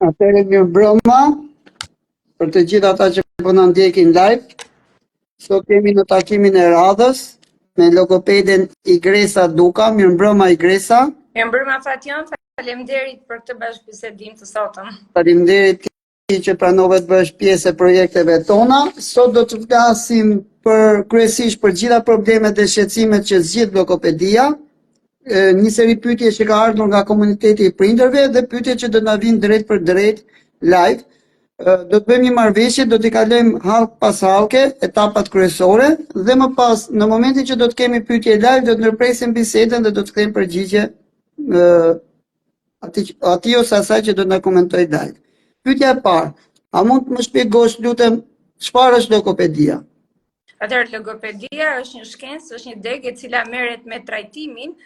Atëherë mirëmbrëma për të gjithë ata që po na ndjekin live. Sot jemi në takimin e radhës me logopeden Igresa Duka. Mirëmbrëma Igresa. Mirëmbrëma Fatjon, faleminderit për këtë bashkëbisedim të sotëm. Faleminderit që pranove të bësh pjesë e projekteve tona. Sot do të flasim kryesisht për gjitha problemet dhe shqetësimet që zgjidh logopedia. Një seri pyetje që ka ardhur nga komuniteti i prindërve dhe pyetje që do na vinë drejt për drejt live. Do të bëjmë një marrëveshje, do t'i kalojmë hallk pas hallke, etapat kryesore dhe më pas në momentin që do të kemi pyetje live do të ndërpresim bisedën dhe do të kthejmë përgjigje atij ose asaj që do të na komentojë live. Pyetja e parë, a mund të më shpjegosh lutem çfarë është logopedia? Atëherë logopedia është një shkencë, është një degë e cila merret me trajtimin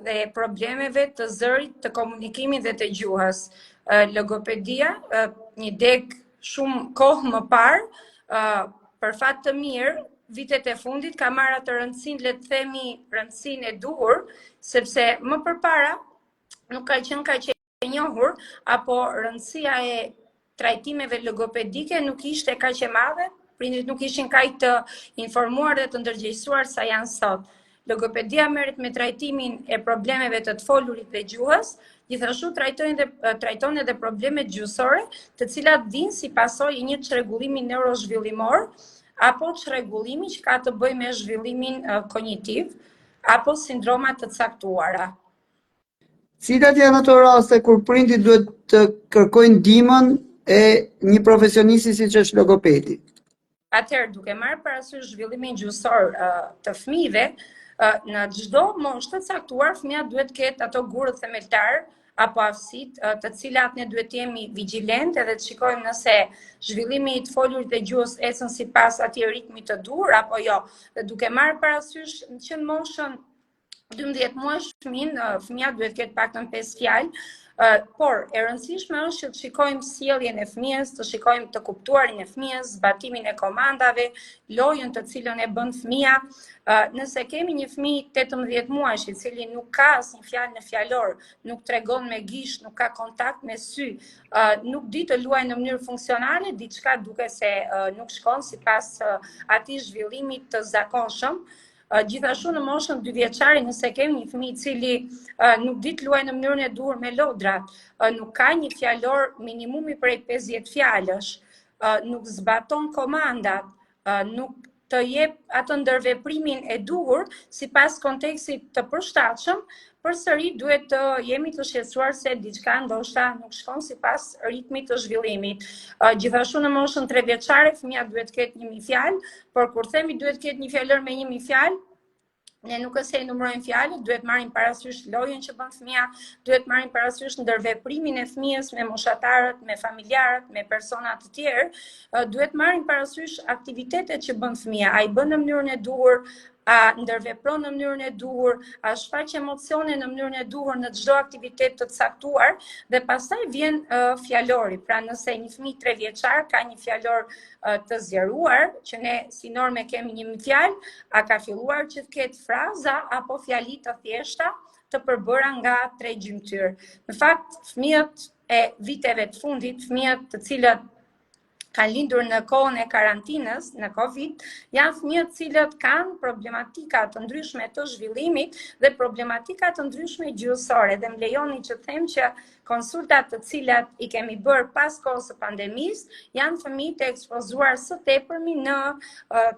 dhe problemeve të zërit, të komunikimit dhe të gjuhës. Logopedia, një degë shumë kohë më parë, për fat të mirë, vitet e fundit ka marrë atë rëndësinë, le të themi rëndësinë e duhur, sepse më përpara nuk ka qenë kaq e njohur, apo rëndësia e trajtimeve logopedike nuk ishte kaq e madhe, prindrit nuk ishin kaq të informuar dhe të ndërgjegjësuar sa janë sot. Logopedia merret me trajtimin e problemeve të folurit dhe gjuhës, gjithashtu trajton edhe problemet gjuhësore, të cilat vijnë si pasojë një çrregullimi neurozhvillimor apo çrregullimi që ka të bëjë me zhvillimin kognitiv apo sindroma të caktuara. Cilat janë ato raste kur prindi duhet të kërkojnë ndihmën e një profesionisti siç është logopedi? Atëherë, duke marrë parasysh zhvillimin gjuhësor të fëmijëve, në çdo moshë të caktuar, fëmia duhet të ketë ato gurët themeltar apo aftësitë të cilat ne duhet të jemi vigjilent edhe të shikojmë nëse zhvillimi i të folurit dhe gjuhës ecën sipas atij ritmi të duhur apo jo. Dhe duke marrë parasysh që në moshën 12 muajsh fëmia duhet të ketë paktën 5 fjalë, por e rëndësishme është që të shikojmë sjelljen e fëmijës, të shikojmë të kuptuarin e fëmijës, zbatimin e komandave, lojën të cilën e bën fëmia. Nëse kemi një fëmijë 18 muajsh i cili nuk ka asnjë fjalë në fjalor, nuk tregon me gishtë, nuk ka kontakt me sy, nuk di të luajë në mënyrë funksionale, diçka duket se nuk shkon sipas atij zhvillimit të zakonshëm. Gjithashtu në moshën 2 vjeçare, nëse kemi një fëmijë i cili nuk di të luajë në mënyrën e duhur me lodrat, nuk ka një fjalor minimumi prej 50 fjalësh, nuk zbaton komandat, nuk të jep atë ndërveprimin e duhur sipas kontekstit të përshtatshëm, përsëri duhet të jemi të shqetësuar se diçka ndoshta nuk shkon sipas ritmit të zhvillimit. Gjithashtu në moshën 3 vjeçare fëmia duhet të ketë 1000 fjalë, por kur themi duhet të ketë një fjalor me 1000 fjalë, ne nuk është se i numërojmë fjalët, duhet marrim parasysh lojën që bën fëmia, duhet marrim parasysh ndërveprimin e fëmijës me moshatarët, me familjarët, me persona të tjerë, duhet marrim parasysh aktivitetet që bën fëmia, a i bën në mënyrën e duhur, a ndërvepron në mënyrën e duhur, a shfaq emocione në mënyrën e duhur në çdo aktivitet të caktuar, dhe pastaj vjen fjalori. Pra nëse një fëmijë 3 vjeçar ka një fjalor të zgjeruar, që ne si norme kemi 1000 fjalë, a ka filluar që të ketë fraza apo fjali të thjeshta të përbëra nga 3 gjymtyr. Në fakt, fëmijët e viteve të fundit, fëmijët të cilët kanë lindur në kohën e karantinës, në Covid, janë fëmijë të cilët kanë problematika të ndryshme të zhvillimit dhe problematika të ndryshme gjuhësore. Dhe më lejoni që them që konsultat të cilat i kemi bërë pas kohës së pandemisë janë fëmijë të ekspozuar së tepërmi në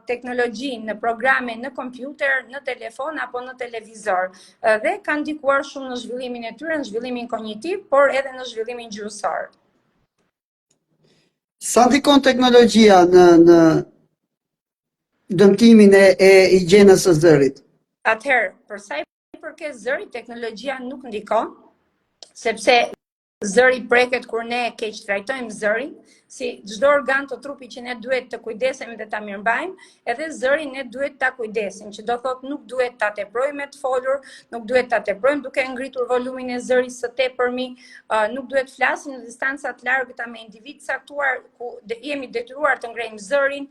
teknologji, në programe, në kompjuter, në telefon apo në televizor. Dhe kanë ndikuar shumë në zhvillimin e tyre, në zhvillimin kognitiv, por edhe në zhvillimin gjuhësor. Sa ndikon teknologjia në dëmtimin e higjienës së zërit? Atëherë, për sa i përket zërit, teknologjia nuk ndikon, sepse zëri preket kur ne keq trajtojmë zërin, si çdo organ të trupit që ne duhet të kujdesemi dhe ta mirëmbajmë, edhe zërin ne duhet ta kujdesim, që do thotë nuk duhet ta teprojmë me të folur, nuk duhet ta teprojmë duke ngritur volumin e zërit së tepërmi, nuk duhet flasim në distanca të largëta me individ caktuar ku jemi detyruar të ngrejmë zërin,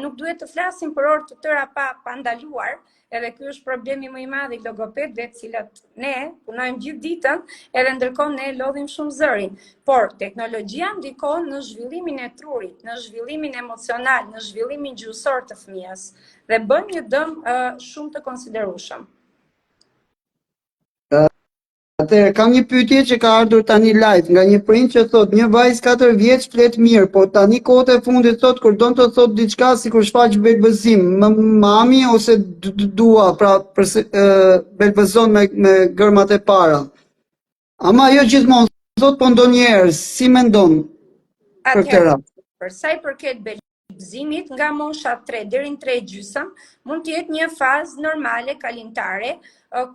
nuk duhet të flasim për orë të tëra pa ndaluar. Edhe ky është problemi më i madh i logopedëve, të cilët ne punojmë gjithë ditën, edhe ndërkohë ne lodhim shumë zërin. Por teknologjia ndikon në zhvillimin e trurit, në zhvillimin emocional, në zhvillimin gjuhësor të fëmijës dhe bën një dëm shumë të konsiderueshëm. Atëherë, kam një pyetje që ka ardhur tani live nga një prind që thot një vajzë 4 vjeç flet mirë, po tani kohët e fundit thot kur don të thot diçka sikur shfaq belbëzim, mami ose dua, pra belbëzon me gërmat e para. Ama jo gjithmonë, thot po ndonjëherë, si mendon për këtë rast? Për sa i përket belbëzimit, nga mosha 3 deri në 3,5 mund të jetë një fazë normale kalimtare,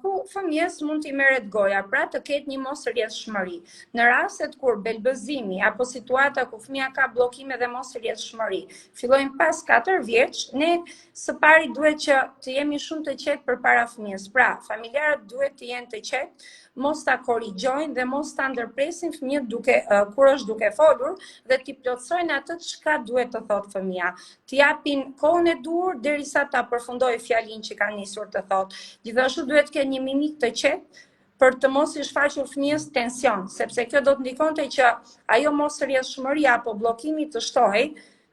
ku fëmijës mund t'i merret goja, pra të ketë një mosrjedhshmëri. Në rastet kur belbëzimi apo situata ku fëmia ka bllokime dhe mosrjedhshmëri fillojnë pas 4 vjeç, ne së pari duhet që të jemi shumë të qetë përpara fëmijës. Pra, familjarët duhet të jenë të qetë, mos ta korrigjojnë dhe mos ta ndërpresin fëmijët kur është duke folur dhe t'i plotësojnë atë çka duhet të thotë fëmia. T'i japin kohën e duhur derisa ta përfundojë fjalinë që ka nisur të thotë. Gjithashtu duhet të kenë një mimik të qetë për të mos i shfaqur fëmijës tension, sepse kjo do të ndikonte që ajo mosrjedhshmëria apo bllokimi të shtohej,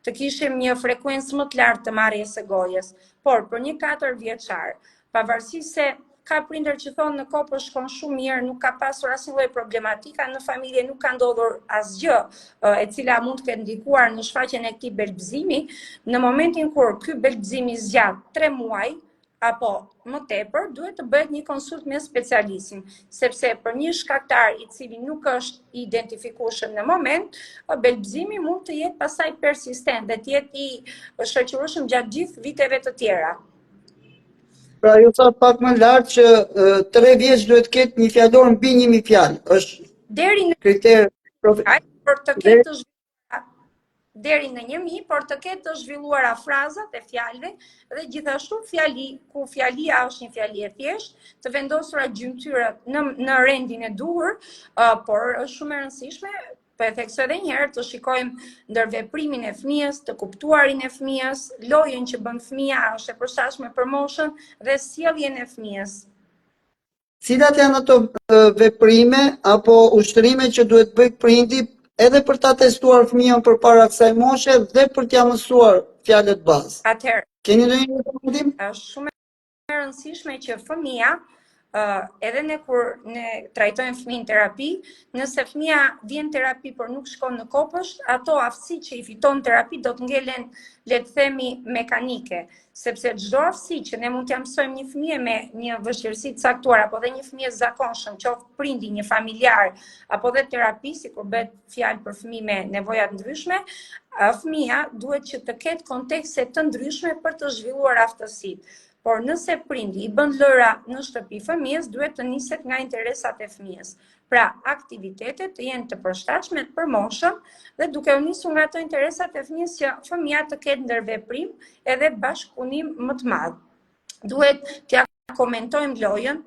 të kishim një frekuencë më të lartë të marrjes së gojës. Por për një 4 vjeçar, pavarësisht se ka prindër që thonë në kopë shkon shumë mirë, nuk ka pasur asnjë lloj problematika, në familje nuk ka ndodhur asgjë e cila mund të ketë ndikuar në shfaqjen e këtij belbëzimi, në momentin kur ky belbëzimi zgjat 3 muaj apo më tepër, duhet të bëhet një konsult me specialistin, sepse për një shkaktar i cili nuk është i identifikueshëm në moment, belbëzimi mund të jetë pastaj persistent dhe të jetë i shoqërueshëm gjatë gjithë viteve të tjera. Pra ju thot pak më lart që 3 vjeç duhet ketë një fjalor mbi 1000 fjalë. Është deri në kriter për të ketë deri në 1000, por të ketë të zhvilluara frazat e fjalëve dhe gjithashtu ku fjalia është një fjali e thjeshtë, të vendosura gjymtyrat në rendin e duhur, por është shumë e rëndësishme, po e theksoj edhe një herë, të shikojmë ndërveprimin e fëmijës, të kuptuarin e fëmijës, lojën që bën fëmia, është e përshtatshme për moshën dhe sjelljen e fëmijës. Cilat janë ato veprime apo ushtrime që duhet bëj prindi edhe për ta testuar fëmijën përpara kësaj moshe dhe për t'ia mësuar fjalët bazë? Atëherë, keni ndonjë rekomendim? Është shumë e rëndësishme që fëmia edhe ne kur ne trajtojmë fëmijën terapi, nëse fëmia vjen terapi por nuk shkon në kopësht, ato aftësi që i fiton terapi do të ngelen, le të themi, mekanike, sepse çdo aftësi që ne mund t'ia mësojmë një fëmijë me një vështirësi të caktuar apo dhe një fëmijë të zakonshëm, qoftë prindi, një familjar apo dhe terapi, sikur bëhet fjalë për fëmijë me nevoja të ndryshme, fëmia duhet që të ketë kontekste të ndryshme për të zhvilluar aftësitë. Por nëse prindi i bën lëra në shtëpi fëmijës, duhet të niset nga interesat e fëmijës. Pra, aktivitetet të jenë të përshtatshme për moshën dhe duke u nisur nga ato interesat e fëmijës që fëmia të ketë ndërveprim edhe bashkëpunim më të madh. Duhet t'ja komentojmë lojën,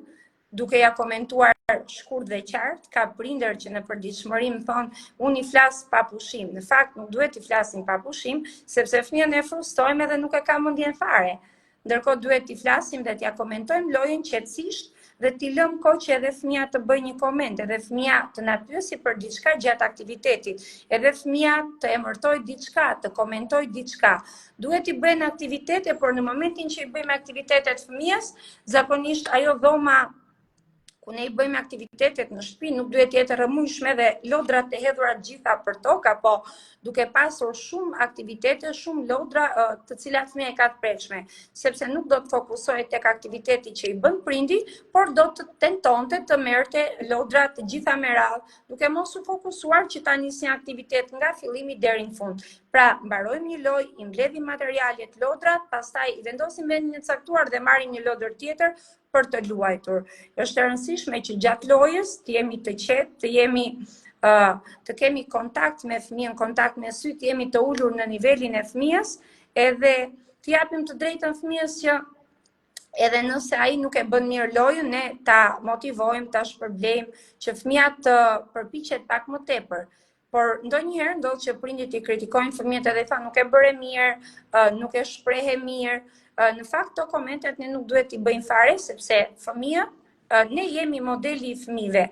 duke ja komentuar shkurt dhe qartë. Ka prindër që në përditshmëri më thonë, unë i flas pa pushim. Në fakt nuk duhet i flasim pa pushim, sepse fëmijën e frustrojmë edhe nuk e ka mendjen fare. Ndërkohë duhet t'i flasim dhe t'ja komentojmë lojën qetësisht dhe t'i lëm kohë që edhe fëmia të bëjë një koment, edhe fëmia të na pyesi për diçka gjatë aktivitetit, edhe fëmia të emërtojë diçka, të komentojë diçka. Duhet i bëjnë aktivitete, por në momentin që i bëjmë aktivitetet fëmijës, zakonisht ajo dhoma ku ne i bëjmë aktivitetet në shtëpi nuk duhet jetë rrëmujshme dhe lodrat të hedhura gjitha për tokë, apo duke pasur shumë aktivitete, shumë lodra të cilat fëmia e ka të prekshme, sepse nuk do të fokusohet tek aktiviteti që i bën prindi, por do të tentonte të merrte lodra të gjitha me radhë, duke mos u fokusuar që ta nisë një aktivitet nga fillimi deri në fund. Pra, mbarojmë një lojë, i mbledhim materialet, lodrat, pastaj i vendosim vendin e caktuar dhe marrim një lodër tjetër për të luajtur. Është e rëndësishme që gjatë lojës të jemi të qetë, të kemi kontakt me fëmijën, kontakt me sy, të jemi të ulur në nivelin e fëmijës, edhe të japim të drejtën fëmijës që edhe nëse ai nuk e bën mirë lojën, ne ta motivojmë, ta shpërblejmë që fëmia të përpiqet pak më tepër. Por ndonjëherë ndodh që prindit i kritikojnë fëmijët edhe thonë nuk e bëre mirë, nuk e shprehe mirë. Në fakt, këto komentet ne nuk duhet t'i bëjmë fare, sepse fëmijët, ne jemi modeli i fëmijëve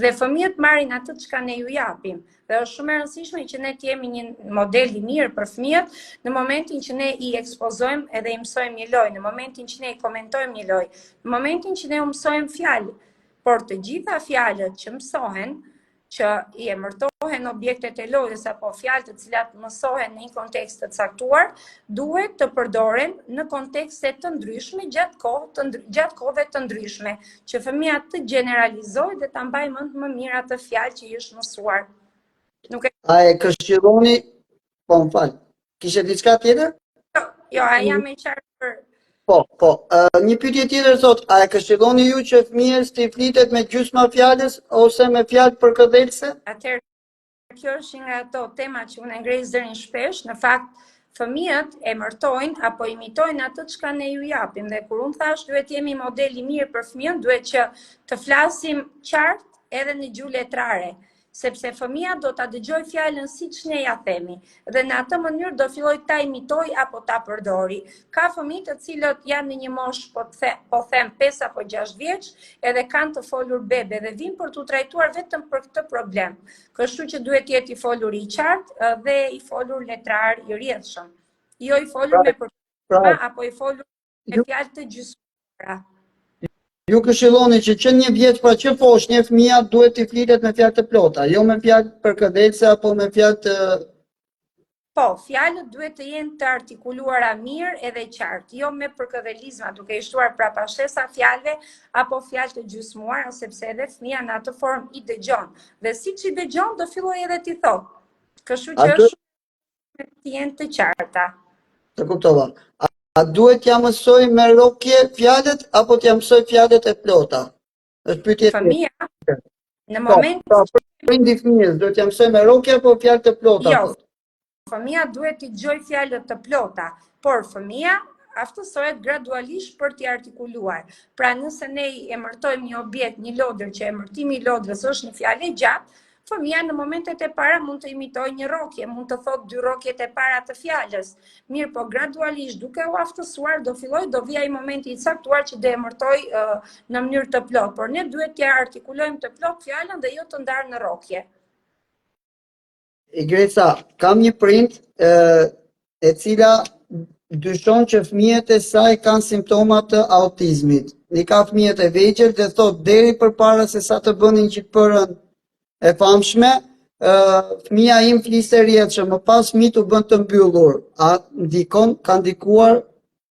dhe fëmijët marrin atë çka ne ju japim. Dhe është shumë e rëndësishme që ne të jemi një model i mirë për fëmijët në momentin që ne i ekspozojmë edhe i mësojmë një lojë, në momentin që ne i komentojmë një lojë, në momentin që ne u mësojmë fjalë. Por të gjitha fjalët që mësohen, që i emërtohen objektet e lojës apo fjalë të cilat mësohen në një kontekst të caktuar, duhet të përdoren në kontekste të ndryshme gjatë kohëve të ndryshme, që fëmia të gjeneralizojë dhe ta mbajë mend më mirë atë fjalë që i është mësuar. A e këshilloni, po më fal, kishe diçka tjetër? Jo, a jam e qartë për... Po, një pyetje tjetër thot, a e këshilloni ju që fëmijës t'i flitet me gjysma fjalës ose me fjalë përkëdhelëse? Atëherë, kjo është nga ato tema që unë ngrej zërin shpesh, në fakt, fëmijët emërtojnë apo imitojnë atë çka ne ju japim, dhe kur unë thash duhet jemi model i mirë për fëmijën, duhet që të flasim qartë edhe në gjuhë letrare, sepse fëmia do ta dëgjoj fjalën siç ne ja themi, dhe në atë mënyrë do filloj ta imitoj apo ta përdori. Ka fëmijë të cilët janë në një moshë, po them 5 apo 6 vjeç, edhe kanë të folur bebe dhe vinë për t'u trajtuar vetëm për këtë problem. Kështu që duhet jetë i folur i qartë dhe i folur letrar i rrjedhshëm. Jo i folur me përshtypje apo i folur me fjalë të gjysmuara. Ju këshilloni që një vjeç pra që foshnjë fëmia duhet t'i flitet me fjalë të plota, jo me fjalë përkëdhelëse apo me fjalë të... Po, fjalët duhet të jenë të artikuluara mirë edhe qartë, jo me përkëdhelizma, duke i shtuar prapashtesa fjalëve apo fjalë të gjysmuara, sepse edhe fëmia në atë formë i dëgjon. Dhe siç i dëgjon do filloj edhe t'i thotë. Kështu që është shumë të jenë të qarta. Të kuptova. A duhet t'ja mësoj me rokje fjalët apo t'ja mësoj fjalët e plota? Është pyetje. Fëmia në moment prindi fëmijës duhet t'ja mësoj me rokje apo fjalë të plota? Jo. Fëmia duhet t'i dëgjoj fjalët të plota, por fëmia aftësohet gradualisht për t'i artikuluar. Pra nëse ne i emërtojmë një objekt, një lodër, që emërtimi i lodrës është një fjalë e gjatë, fëmia në momentet e para mund të imitojë një rokje, mund të thotë 2 rokjet e para të fjalës. Mirë, po gradualisht duke u aftësuar do vijë ai momenti i caktuar që do emërtojë në mënyrë të plotë, por ne duhet t'ja artikulojmë të plotë fjalën dhe jo të ndarë në rokje. Igreca, kam një prind e cila dyshon që fëmijët e saj kanë simptomat të autizmit. I ka fëmijët e vegjël dhe thot deri përpara se sa të bënin qitpërën e famshme, fëmia im fliste rrjedhshëm, më pas fëmijët u bën të mbyllur. A ndikon, ka ndikuar,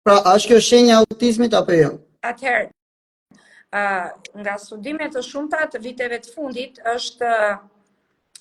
pra është kjo shenja autizmit apo jo? Atëherë, nga studime të shumta të viteve të fundit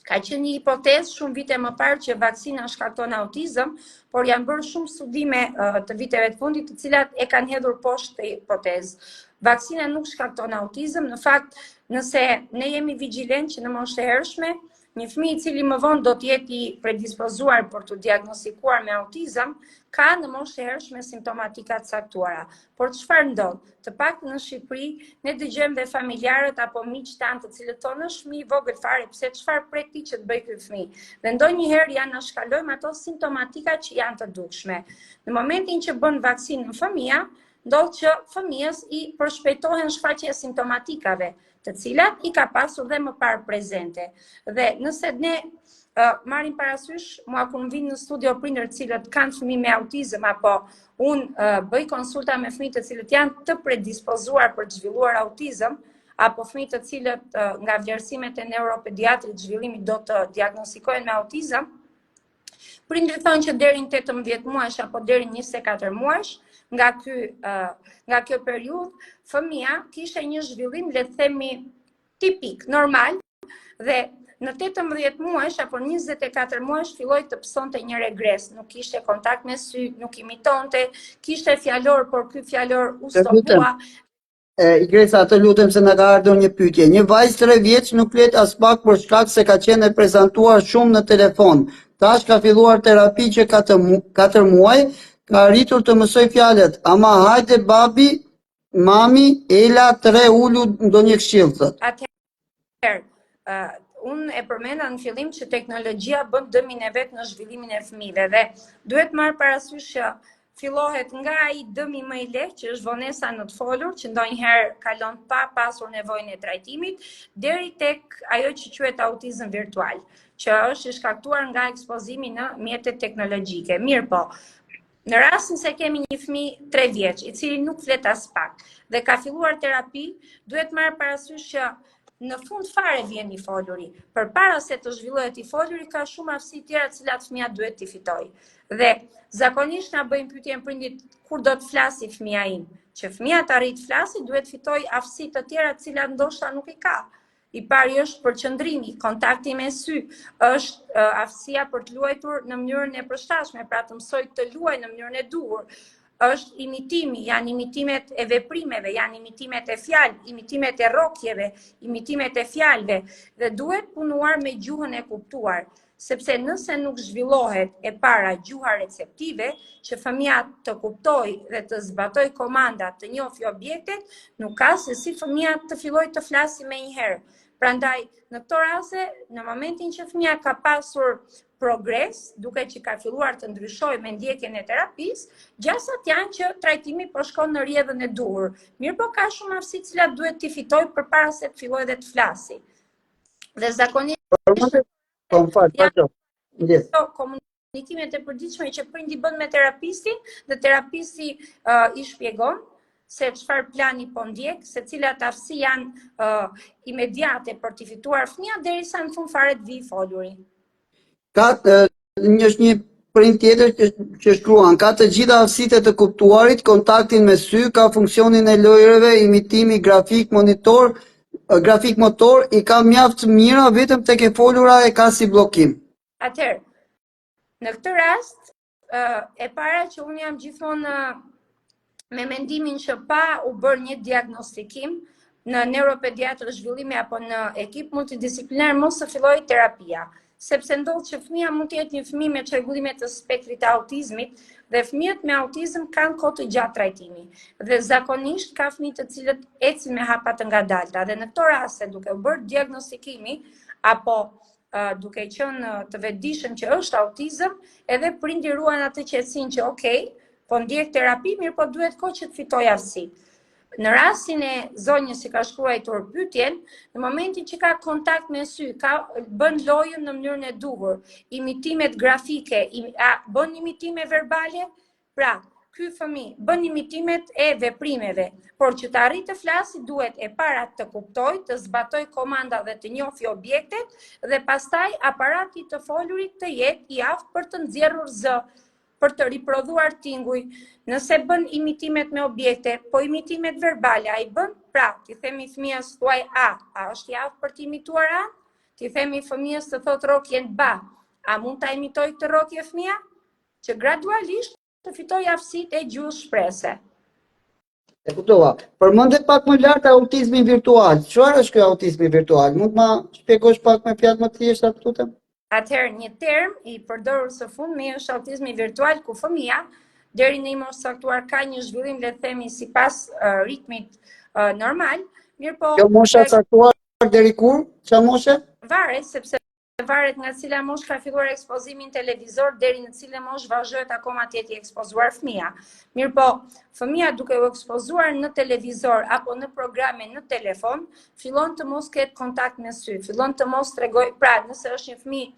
ka qenë një hipotezë shumë vite më parë që vaksina shkakton autizëm, por janë bërë shumë studime të viteve të fundit të cilat e kanë hedhur poshtë të hipotezë. Vaksina nuk shkakton autizëm, në fakt, nëse ne jemi vigjilent që në moshë të hershme, një fëmijë i cili më vonë do të jetë i predispozuar për të diagnostikuar me autizëm, ka në moshë të hershme simptomatika të caktuara. Por çfarë ndodh? Të paktën në Shqipëri ne dëgjojmë dhe familjarët apo miqtë tanë të cilët thonë është fëmijë i vogël fare, pse çfarë pret ti që të bëj ky fëmijë? Dhe ndonjëherë janë shkalojmë ato simptomatika që janë të dukshme. Në momentin që bën vaksinën fëmia, ndodh që fëmijës i përshpejtohen shfaqja simptomatikave, të cilat i ka pasur dhe më parë prezente. Dhe nëse ne marrim parasysh, mua kur vinë në studio prindër të cilët kanë fëmijë me autizëm apo unë bëj konsulta me fëmijë të cilët janë të predispozuar për të zhvilluar autizëm, apo fëmijë të cilët nga vlerësimet e neuropediatrit zhvillimit do të diagnostikohen me autizëm, prindërit thonë që deri në 18 muajsh apo deri në 24 muajsh, nga kjo periudhë, fëmia kishte një zhvillim, le të themi, tipik, normal, dhe në 18 muajsh apo 24 muajsh filloi të pësonte një regres, nuk kishte kontakt me sy, nuk imitonte, kishte fjalor, por ky fjalor u stopua. Igresa, të lutem se na ka ardhur një pyetje. Një vajzë 3 vjeç nuk flet as pak për shkak se ka qenë e prezantuar shumë në telefon. Tash ka filluar terapi që 4 muaj, ka arritur të mësoj fjalët. Ama hajde babi, mami, Ela 3 ulu ndonjë këshill thot. Atëherë, unë e përmenda në fillim që teknologjia bën dëmin e vet në zhvillimin e fëmijëve dhe duhet marrë parasysh që fillohet nga ai dëmi më i lehtë, që është vonesa në të folur, që ndonjëherë kalon pa pasur nevojën e trajtimit, deri tek ajo që quhet autizëm virtual, që është i shkaktuar nga ekspozimi në mjetet teknologjike. Mirë po, në rastin se kemi një fëmijë 3 vjeç, i cili nuk flet as pak dhe ka filluar terapi, duhet marrë parasysh që në fund fare vjen i foluri. Përpara se të zhvillohet i foluri, ka shumë aftësi tjera të cilat fëmia duhet t'i fitojë. Dhe zakonisht na bëjmë pyetjen prindit kur do të flasi fëmia im. Që fëmia të arrit të flasi, duhet fitoj aftësi të tjera të cilat ndoshta nuk i ka. I pari është përqendrimi, kontakti me sy, është aftësia për të luajtur në mënyrën e përshtatshme, pra të mësoj të luaj në mënyrën e duhur. Është imitimi, janë imitimet e veprimeve, janë imitimet e fjalë, imitimet e rrokjeve, imitimet e fjalëve dhe duhet punuar me gjuhën e kuptuar, sepse nëse nuk zhvillohet e para gjuha receptive, që fëmia të kuptojë dhe të zbatoj komandat, të njohë objektet, nuk ka se si fëmia të fillojë të flasë menjëherë. Prandaj, në këto raste, në momentin që fëmia ka pasur progres, duke që ka filluar të ndryshojë me ndjekjen e terapisë, gjasat janë që trajtimi po shkon në rrjedhën e duhur. Mirë po ka shumë aftësi të cilat duhet t'i fitojë përpara se të fillojë dhe të flasi. Dhe zakonisht komunikimet e përditshme që prindi bën me terapistin dhe terapisti i shpjegon se çfarë plani po ndjek, se cilat aftësi janë imediate për t'i fituar fëmia derisa në fund fare të vijë foluri. Është një prind tjetër që shkruan, ka të gjitha aftësitë të kuptuarit, kontaktin me sy, ka funksionin e lojrave, imitimi, grafik motor, i ka mjaft mira, vetëm tek e folura e ka si bllokim. Atëherë, në këtë rast, e para që unë jam gjithmonë me mendimin që pa u bërë një diagnostikim në neuropediatër zhvillimi apo në ekip multidisiplinar, mos të filloj terapia. Sepse ndodh që fëmia mund të jetë një fëmijë me çrregullime të spektrit të autizmit dhe fëmijët me autizëm kanë kohë të gjatë trajtimi. Dhe zakonisht ka fëmijë të cilët ecin me hapa të ngadalta dhe në këto raste duke u bërë diagnostikimi apo duke qenë të vetëdijshëm që është autizëm, edhe prindi ruan atë qetësinë që okay, po ndjek terapi, mirë po duhet kohë që të fitoj aftësi. Në rastin e zonjës që ka shkruar pyetjen, në momentin që ka kontakt me sy, bën lojën në mënyrën e duhur, imitimet grafike, bën imitime verbale, pra, ky fëmijë bën imitimet e veprimeve, por që të arrijë të flasë duhet e para të kuptoj, të zbatoj komanda dhe të njohë objektet dhe pastaj aparati të folurit të jetë i aftë për të nxjerrur zë, për të riprodhuar tinguj. Nëse bën imitimet me objekte, po imitimet verbale, a i bën, pra, ti themi fëmijës thuaj a është i aftë për të imituar a? Ti themi fëmijës të thot rokjen ba, a mund ta imitoj këtë rokje fëmija? Që gradualisht të fitoj aftësitë e gjuhës shprese. E kuptova. Përmendet pak më lart autizmin virtual. Çfarë është ky autizmi virtual? Mund ma shpjegosh pak me fjalë më të thjeshta, lutem? Atëherë, një term i përdorur së fundmi është autizmi virtual, ku fëmia deri në një moshë saktuar ka një zhvillim, le të themi, sipas ritmit normal, mirëpo. Kjo mosha saktuar deri kur? Çfarë moshe? Varet, sepse varet nga cila moshë ka filluar ekspozimin televizor deri në cilën moshë vazhdohet akoma të jetë i ekspozuar fëmia. Mirë po, fëmia duke u ekspozuar në televizor apo në programe në telefon, fillon të mos ketë kontakt me sy, fillon të mos tregoj, pra nëse është një fëmijë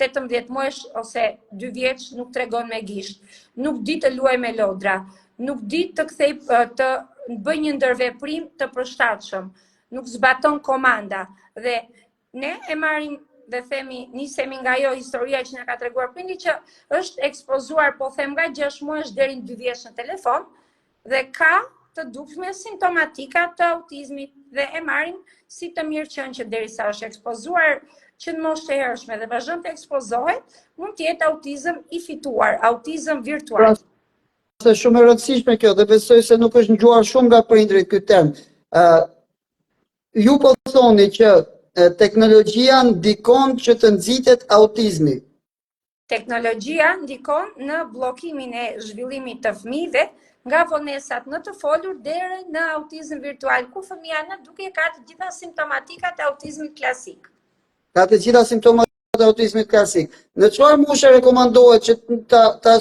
18 muajsh ose 2 vjeç nuk tregon me gisht, nuk di të luaj me lodra, nuk di të kthej të bëj një ndërveprim të përshtatshëm, nuk zbaton komanda dhe ne e marrim dhe themi, nisemi nga ajo historia që na ka treguar prindi që është ekspozuar, po them nga 6 muajsh deri në 2 vjeç në telefon dhe ka të dukshme simptomatika të autizmit dhe e marrim si të mirëqënë që derisa është ekspozuar që në moshë të hershme dhe vazhdon të ekspozohet, mund të jetë autizëm i fituar, autizëm virtual. Është shumë e rëndësishme kjo dhe besoj se nuk është ngjuar shumë nga prindrit ky term. Ju po thoni që teknologjia ndikon që të nxitet autizmi. Teknologjia ndikon në bllokimin e zhvillimit të fëmijëve nga vonesat në të folur deri në autizëm virtual, ku fëmia në duke ka të gjitha simptomatikat e autizmit klasik. Ka të gjitha simptomat e autizmit klasik. Në çfarë moshë rekomandohet që ta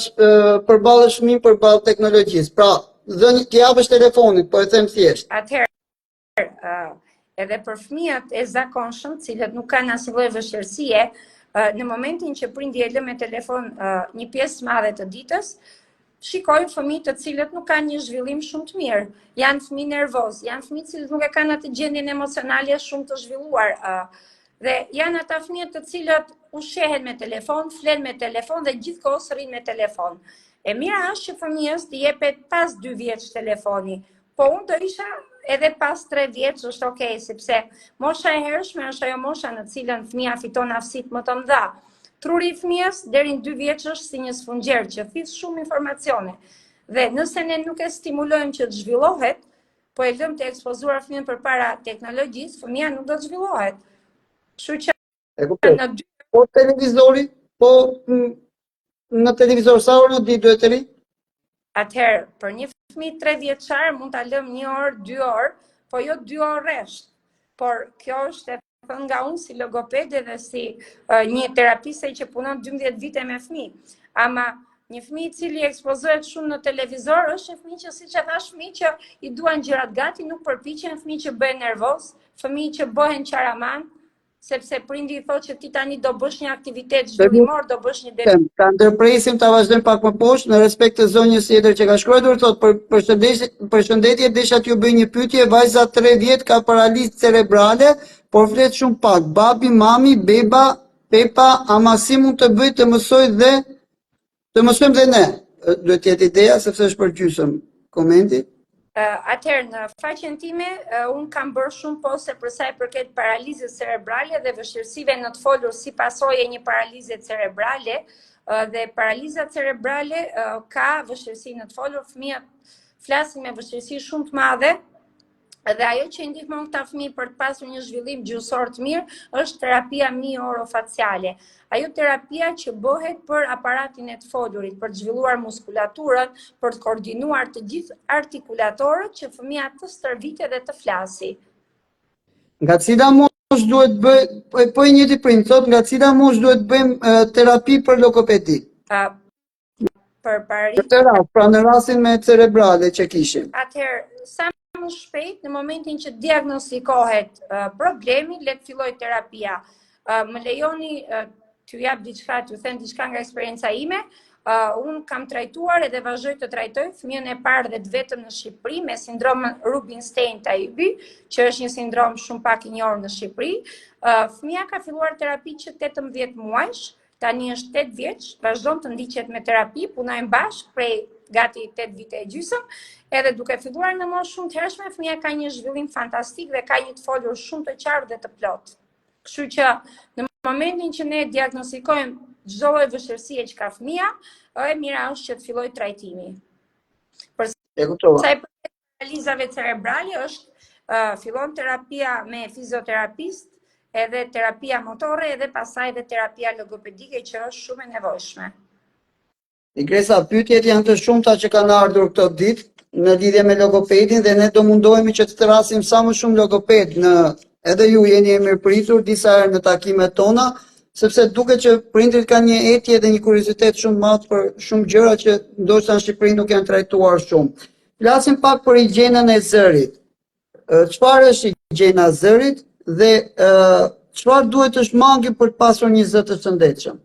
përballesh fëmin përballë teknologjisë? Pra, t'i japësh telefonin, po e them thjesht. Atëherë, edhe për fëmijët e zakonshëm, cilët nuk kanë asnjë lloj vështirësie, në momentin që prindi e lë me telefon një pjesë madhe të ditës, shikojnë fëmijë të cilët nuk kanë një zhvillim shumë të mirë. Janë fëmijë nervoz, janë fëmijë të cilët nuk e kanë atë gjendjen emocionale shumë të zhvilluar. Dhe janë ata fëmijët të cilët ushqehen me telefon, flen me telefon dhe gjithkohës rrin me telefon. E mira është që fëmijës t'i jepet pas 2 vjeç telefoni, po unë do isha edhe pas 3 vjeç është okay, sepse mosha e hershme është ajo mosha në cilën fëmia fiton aftësitë më të mëdha. Truri i fëmijës deri në 2 vjeç është si një sfungjer që thith shumë informacione. Dhe nëse ne nuk e stimulojmë që të zhvillohet, po e lëm të ekspozuar fëmijën përpara teknologjisë, fëmia nuk do të zhvillohet. Kështu që në po televizori, po në televizor sa orë në ditë duhet të ri? Atëherë, për një fëmijë 3 vjeçar mund ta lëm 1 orë, 2 orë, po jo 2 orë rresht. Por kjo është e thënë nga unë si logopede dhe si një terapiste që punon 12 vite me fëmijë. Ama një fëmijë i cili ekspozohet shumë në televizor është një fëmijë që, siç e thash, fëmijë që i duan gjërat gati, nuk përpiqen, fëmijë që bëhen nervoz, fëmijë që bëhen qaraman, sepse prindi i thotë që ti tani do bësh një aktivitet zhvillimor, do bësh një Ta ndërpresim, ta vazhdojmë pak më poshtë në respekt të zonjës tjetër që ka shkruar, thotë përshëndetje, desha t'ju bëj një pyetje, vajza 3 vjet ka paralizë cerebrale, por flet shumë pak. Babi, mami, beba, pepa, ama si mund të bëj të mësojmë dhe ne? Duhet të jetë ideja sepse është për gjysmë. Komenti? Atëherë, në faqen time, unë kam bërë shumë poste për sa i përket paralizës cerebrale dhe vështirësive në të folur si pasojë e një paralize cerebrale, dhe paraliza cerebrale ka vështirësi në të folur, fëmijët flasin me vështirësi shumë të madhe, dhe ajo që i ndihmon këta fëmijë për të pasur një zhvillim gjuhësor të mirë është terapia mio-orofaciale. Ajo terapia që bëhet për aparatin e të folurit, për të zhvilluar muskulaturën, për të koordinuar të gjithë artikulatorët që fëmia të stërvitet dhe të flasi. Nga cila moshë duhet bëj, po i njëjti prind thot, nga cila moshë duhet bëjmë terapi për logopedi? Për paralizë. Pra në rastin me cerebrale që kishim. Atëherë, sa më shpejt, në momentin që diagnostikohet problemi, le të filloj terapia. Më lejoni t'ju jap diçka, t'ju them diçka nga eksperienca ime. Unë kam trajtuar edhe vazhdoj të trajtoj fëmijën e parë dhe të vetëm në Shqipëri me sindromën Rubinstein-Taybi, që është një sindrom shumë pak i njohur në Shqipëri. Fëmia ka filluar terapi që 18 muajsh, tani është 8 vjeç, vazhdon të ndiqet me terapi, punojmë bashkë prej gati 8 vite e gjysmë, edhe duke filluar në moshë shumë të hershme, fëmia ka një zhvillim fantastik dhe ka një të folur shumë të qartë dhe të plot. Kështu që në momentin që ne diagnostikojmë çdo lloj vështirësie që ka fëmia, e mira është që të filloj trajtimi. Për sa i përket paralizave cerebrale është fillon terapia me fizioterapist, edhe terapia motore, edhe pastaj edhe terapia logopedike që është shumë e nevojshme. Ingresa, pyetjet janë të shumta që kanë ardhur këto ditë në lidhje me logopedin dhe ne do mundohemi që të thrasim sa më shumë logoped në edhe ju jeni e mirëpritur disa herë në takimet tona sepse duket që prindrit kanë një etje dhe një kuriozitet shumë madh për shumë gjëra që ndoshta në Shqipëri nuk janë trajtuar shumë. Flasim pak për higjienën e zërit. Çfarë është higjiena e zërit dhe çfarë duhet të shmangi për të pasur një zë të shëndetshëm?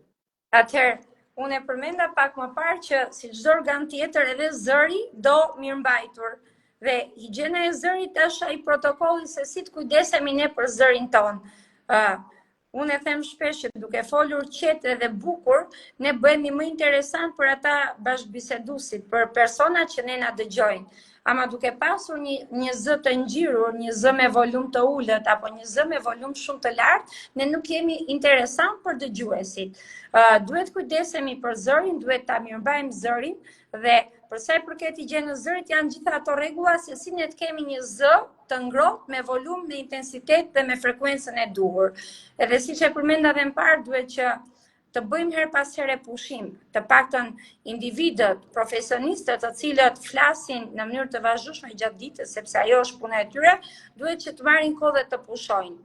Atëherë, unë e përmenda pak më parë që si çdo organ tjetër edhe zëri do mirëmbajtur. Dhe higjiena e zërit është ai protokolli se si të kujdesemi ne për zërin ton. Unë e them shpesh që duke folur qetë dhe bukur, ne bëhemi më interesant për ata bashkëbiseduesit, për personat që ne na dëgjojnë. Ama duke pasur një zë të ngjirur, një zë me volum të ulët apo një zë me volum shumë të lartë, ne nuk jemi interesant për dëgjuesit. Duhet kujdesemi për zërin, duhet ta mirëmbajmë zërin dhe për sa i përket higjienës zërit janë gjitha ato rregulla se si ne të kemi një zë të ngrohtë me volum, me intensitet dhe me frekuencën e duhur. Edhe siç e përmenda edhe më parë, duhet që të bëjmë her pas here pushim, të paktën individët, profesionistët të cilët flasin në mënyrë të vazhdueshme gjatë ditës, sepse ajo është puna e tyre, duhet që të marrin kohë dhe të pushojnë,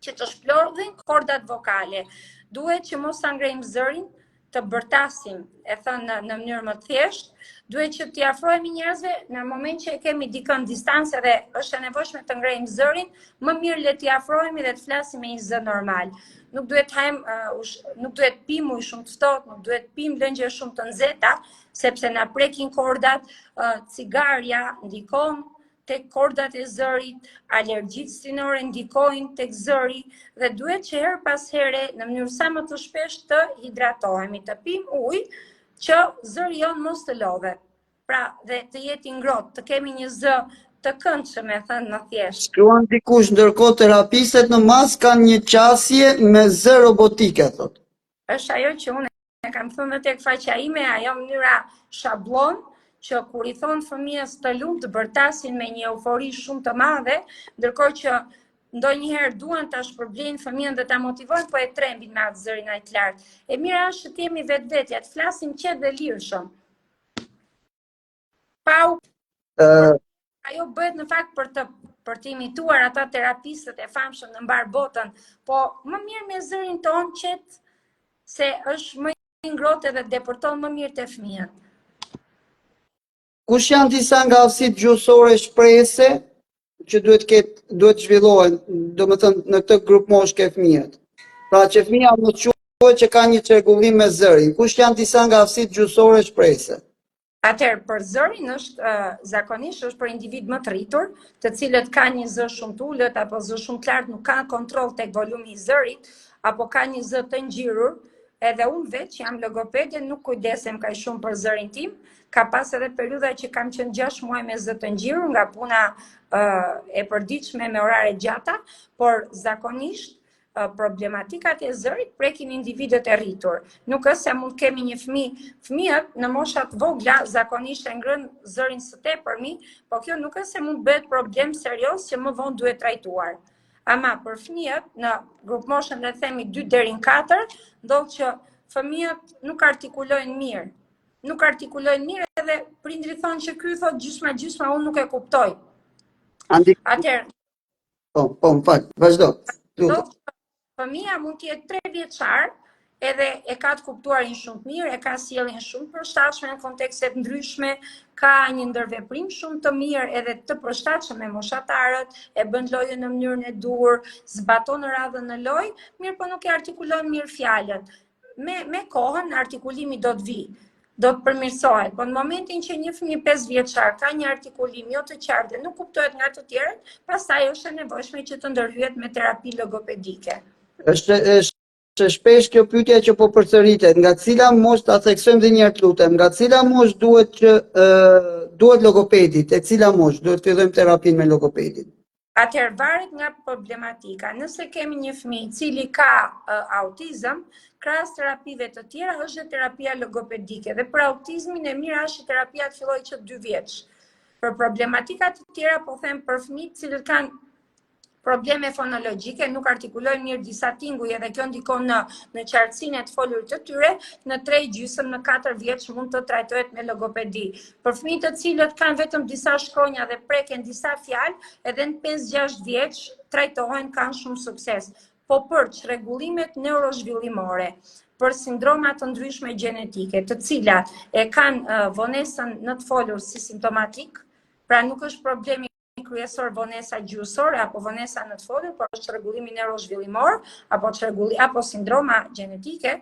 që të shplodhin kordat vokale. Duhet që mos ta ngrejmë zërin, të bërtasim, e thënë në mënyrë më të thjeshtë, duhet që t'i afrohemi njerëzve në moment që e kemi dikën distancë dhe është e nevojshme të ngrejmë zërin, më mirë le t'i afrohemi dhe të flasim me një zë normal. Nuk duhet nuk duhet pim ujë shumë të ftohtë, nuk duhet pim lëngje shumë të nxehta, sepse na prekin kordat, cigarja ndikon tek kordat e zërit, alergjitë stinore ndikojnë tek zëri dhe duhet që her pas here në mënyrë sa më të shpesh të hidratohemi, të pim ujë që zëri jon mos të lodhet. Pra, dhe të jetë i ngrohtë, të kemi një zë të këndshëm, e thënë më thjesht. Shkruan dikush ndërkohë terapistët në mas kanë një qasje me zë robotike, thotë. Është ajo që unë e kam thënë dhe tek faqja ime, ajo mënyra shablon që kur i thonë fëmijës të lumt të bërtasin me një eufori shumë të madhe, ndërkohë që ndonjëherë duan ta shpërblejnë fëmijën dhe ta motivojnë, po e trembin me atë zërin aq të lartë. E mira është të jemi vetvetja, të flasim qetë dhe lirshëm. Ajo bëhet në fakt për të imituar ata terapistët e famshëm në mbar botën, po më mirë me zërin ton qetë se është më i ngrohtë dhe depërton më mirë te fëmijët. Kush janë disa nga aftësitë gjuhësore shprehëse që duhet zhvillohen, domethënë në këtë grup moshë ke fëmijët? Pra që fëmia mos thuhet që ka një çrregullim me zërin. Kush janë disa nga aftësitë gjuhësore shprehëse? Atëherë, për zërin është zakonisht është për individ më të rritur, të cilët kanë një zë shumë të ulët apo zë shumë të lartë, nuk kanë kontroll tek volumi i zërit, apo kanë një zë të ngjirur. Edhe unë vetë që jam logopede nuk kujdesem kaq shumë për zërin tim. Ka pas edhe periudha që kam qenë 6 muaj me zë të ngjirur nga puna e përditshme me orare gjata, por zakonisht problematikat e zërit prekin individët e rritur. Nuk është se mund kemi një fëmijët në moshat vogla zakonisht e ngrën zërin së tepërmi, po kjo nuk është se mund bëhet problem serioz që më vonë duhet trajtuar. Ama për fëmijët në grup moshën le të themi 2 deri në 4, ndodh që fëmijët nuk artikulojnë mirë. Nuk artikulojnë mirë edhe prindrit thonë që ky thot gjysma unë nuk e kuptoj. Atëherë, po, më fal, vazhdo. Fëmia mund të jetë 3 vjeçar, edhe e ka të kuptuarin shumë të mirë, e ka sjelljen shumë përshtatshme në kontekste të ndryshme, ka një ndërveprim shumë të mirë edhe të përshtatshëm me moshatarët, e bën lojën në mënyrën e duhur, zbaton radhën në lojë, mirë po nuk e artikulon mirë fjalët. Me kohën artikulimi do të vijë, do të përmirësohet, po në momentin që një fëmijë 5 vjeçar ka një artikulim jo të qartë dhe nuk kuptohet nga të tjerët, pastaj është e nevojshme që të ndërhyet me terapi logopedike. Është shpesh kjo pyetja që po përsëritet, nga cila moshë, ta theksojmë dhe një herë lutem, nga cila moshë duhet logopedi, tek cila moshë duhet fillojmë terapinë me logopedin? Atëherë varet nga problematika. Nëse kemi një fëmijë i cili ka autizëm, krahas terapive të tjera është terapia logopedike dhe për autizmin e mirë është terapia të fillojë që 2 vjeç. Për problematika të tjera po them për fëmijët që kanë probleme fonologjike, nuk artikulojnë mirë disa tinguj edhe kjo ndikon në qartësinë e të folurit të tyre, në 3 gjysmë, në 4 vjeç mund të trajtohet me logopedi. Për fëmijët të cilët kanë vetëm disa shkronja dhe preken disa fjalë, edhe në 5-6 vjeç trajtohen, kanë shumë sukses. po për çrregullimet neurozhvillimore, për sindroma të ndryshme gjenetike, të cilat e kanë vonesën në të folur si simptomatik, pra nuk është problemi kryesor vonesa gjuhësore apo vonesa në të folur, por është çrregullimi neurozhvillimor apo sindroma gjenetike,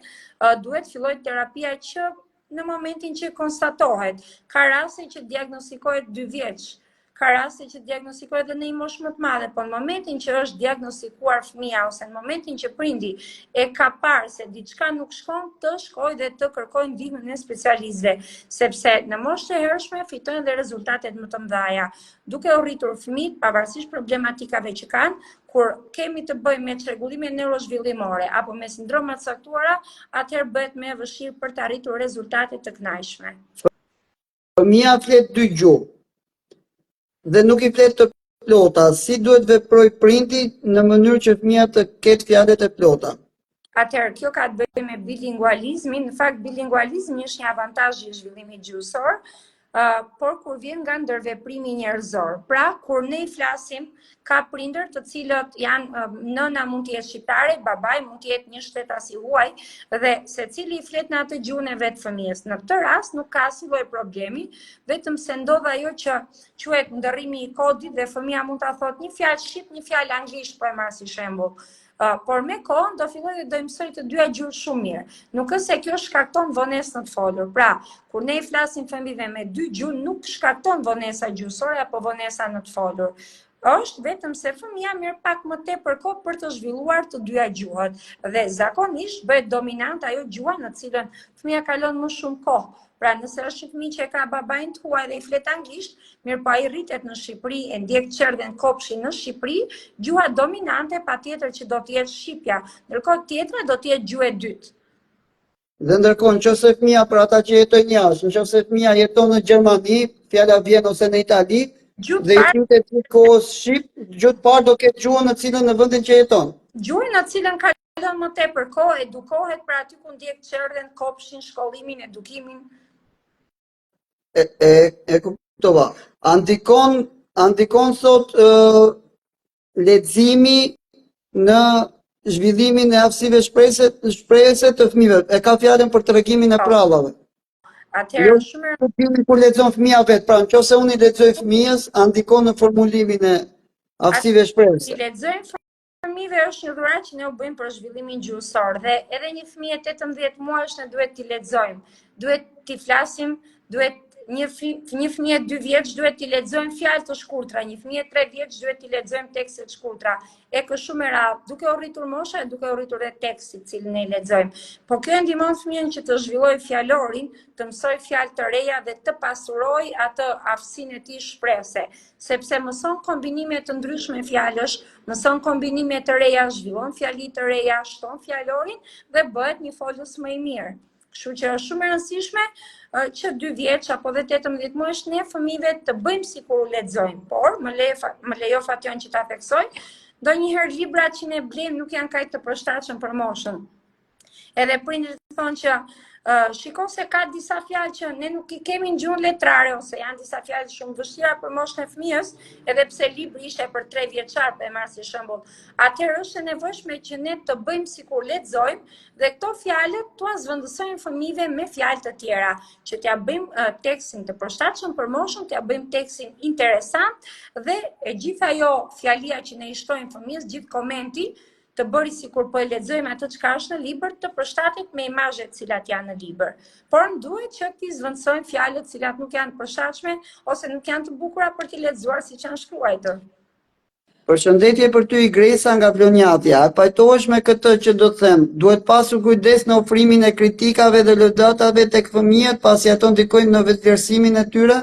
duhet fillojë terapia që në momentin që konstatohet. Ka raste që diagnostikohet 2 vjeç, ka raste që diagnostikohet edhe në një moshë më të madhe, por në momentin që është diagnostikuar fëmia ose në momentin që prindi e ka parë se diçka nuk shkon, të shkojë dhe të kërkojë ndihmën e specialistëve, sepse në moshë të hershme fitojnë dhe rezultatet më të mëdha. Duke u rritur fëmijët, pavarësisht problematikave që kanë, kur kemi të bëjmë me çrregullime neurozhvillimore apo me sindroma të caktuara, atëherë bëhet më e vështirë për të arritur rezultate të kënaqshme. Fëmia flet 2 gjuhë dhe nuk i flet të plota, si duhet veproj prindi në mënyrë që fëmia të ketë fjalët e plota? Atëherë, kjo ka të bëjë me bilingualizmin. Në fakt, bilingualizmi është një avantazh i zhvillimit gjuhësor, por kur vjen nga ndërveprimi njerëzor. Pra, kur ne i flasim, ka prindër të cilët janë, nëna mund të jetë shqiptare, babai mund të jetë një shtetas i huaj, dhe secili i flet në atë gjuhën e vet fëmijës. Në këtë rast nuk ka asnjë lloj problemi, vetëm se ndodh ajo që quhet ndërrimi i kodit dhe fëmia mund ta thotë një fjalë shqip, një fjalë anglisht, po e marr si shembull. Por me kohën do filloj dhe do mësoj të dyja gjuhët shumë mirë. Nuk është se kjo shkakton vonesën në të folur. Pra, kur ne i flasim fëmijëve me 2 gjuhë, nuk shkakton vonesa gjuhësore apo vonesa në të folur. Është vetëm se fëmia merr pak më tepër kohë për të zhvilluar të dyja gjuhët dhe zakonisht bëhet dominant ajo gjuha në cilën fëmia kalon më shumë kohë. Pra, nëse është një fëmijë që e ka babain të huaj dhe i flet anglisht, mirë po ai rritet në Shqipëri, e ndjek qerdhen kopshin në Shqipëri, gjuha dominante patjetër që do të jetë shqipja, ndërkohë tjetra do të jetë gjuhë e dytë. Dhe ndërkohë, nëse fëmia për ata që jetojnë jashtë, nëse fëmia jeton në Gjermani, fjala vjen ose në Itali, dhe i flitet gjithë kohës shqip, gjuhë parë do ketë gjuhën në cilën në vendin që jeton. Gjuhën në cilën kalon më tepër kohë, edukohet për aty ku ndjek qerdhen, kopshin, shkollimin, edukimin. E kuptova. Andikon sot leximi në zhvillimin e aftësive shprehjese të fëmijëve. E ka fjalën për tregimin e prallave. Atëherë shumë kur lexon fëmia vet, pra nëse unë i lexoj fëmijës, andikon në formulimin e aftësive shprehjese. I lexojmë fëmijëve është një dhuratë që ne u bëjmë për zhvillimin gjuhësor dhe edhe një fëmijë 18 muajsh ne duhet t'i lexojmë, duhet t'i flasim, duhet një fëmijë 2 vjeç duhet t'i lexojmë fjalë të shkurtra, një fëmijë 3 vjeç duhet t'i lexojmë tekste të shkurtra. E kështu shumë e radhë, duke u rritur mosha e duke u rritur edhe teksti i cilin ne i lexojmë. Po kjo ndihmon fëmijën që të zhvillojë fjalorin, të mësojë fjalë të reja dhe të pasurojë atë aftësinë e tij shprehëse, sepse mëson kombinime të ndryshme fjalësh, mëson kombinime të reja, zhvillon fjali të reja, shton fjalorin dhe bëhet një folës më i mirë. Kështu që është shumë e rëndësishme që 2 vjeç apo dhe 18 muajsh ne fëmijëve të bëjmë sikur u lexojmë, por më lejo Fatjon që ta theksoj, ndonjëherë librat që ne blejmë nuk janë kaq të përshtatshëm për moshën. Edhe prindërit thonë që shiko se ka disa fjalë që ne nuk i kemi në gjuhën letrare ose janë disa fjalë shumë vështira për moshën e fëmijës, edhe pse libri ishte për 3 vjeçar, e marr si shembull. Atëherë është e nevojshme që ne të bëjmë sikur lexojmë dhe këto fjalë t'ua zvendësojmë fëmijëve me fjalë të tjera, që t'ia bëjmë tekstin të përshtatshëm për moshën, t'ia bëjmë tekstin interesant dhe e gjithë ajo fjalia që ne i shtojmë fëmijës, gjithë komenti të bëri sikur po e lexojmë atë çka është në libër, të përshtatet me imazhet të cilat janë në libër. Por duhet që t'i zvendësojmë fjalët të cilat nuk janë të përshtatshme ose nuk janë të bukura për t'i lexuar siç janë shkruar. Përshëndetje për ty Gresa nga Vlonjatja. A pajtohesh me këtë që do të them? Duhet pasur kujdes në ofrimin e kritikave dhe lëndatave tek fëmijët, pasi ato ndikojnë në vetëvlerësimin e tyre?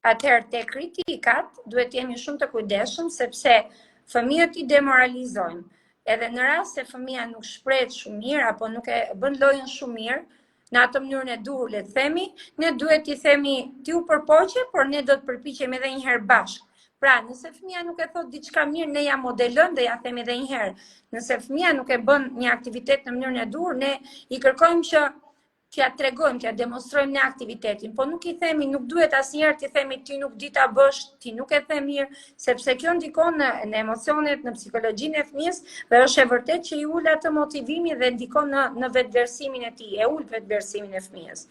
Atëherë te kritikat duhet jemi shumë të kujdesshëm sepse fëmijët i demoralizojnë. Edhe në rast se fëmia nuk shprehet shumë mirë apo nuk e bën lojën shumë mirë, në atë mënyrën e duhur le të themi, ne duhet t'i themi ti u përpoqe, por ne do të përpiqemi edhe një herë bashkë. Pra, nëse fëmia nuk e thot diçka mirë, ne ja modelojmë dhe ja themi edhe një herë. Nëse fëmia nuk e bën një aktivitet në mënyrën e duhur, ne i kërkojmë që t'ja tregojmë, t'ja demonstrojmë në aktivitetin, po nuk i themi, nuk duhet asnjëherë t'i themi ti nuk di ta bësh, ti nuk e the mirë, sepse kjo ndikon në emocionet, në psikologjinë e fëmijës dhe është e vërtet që i ul atë motivimi dhe ndikon në vetëvlerësimin e tij, e ul vetëvlerësimin e fëmijës.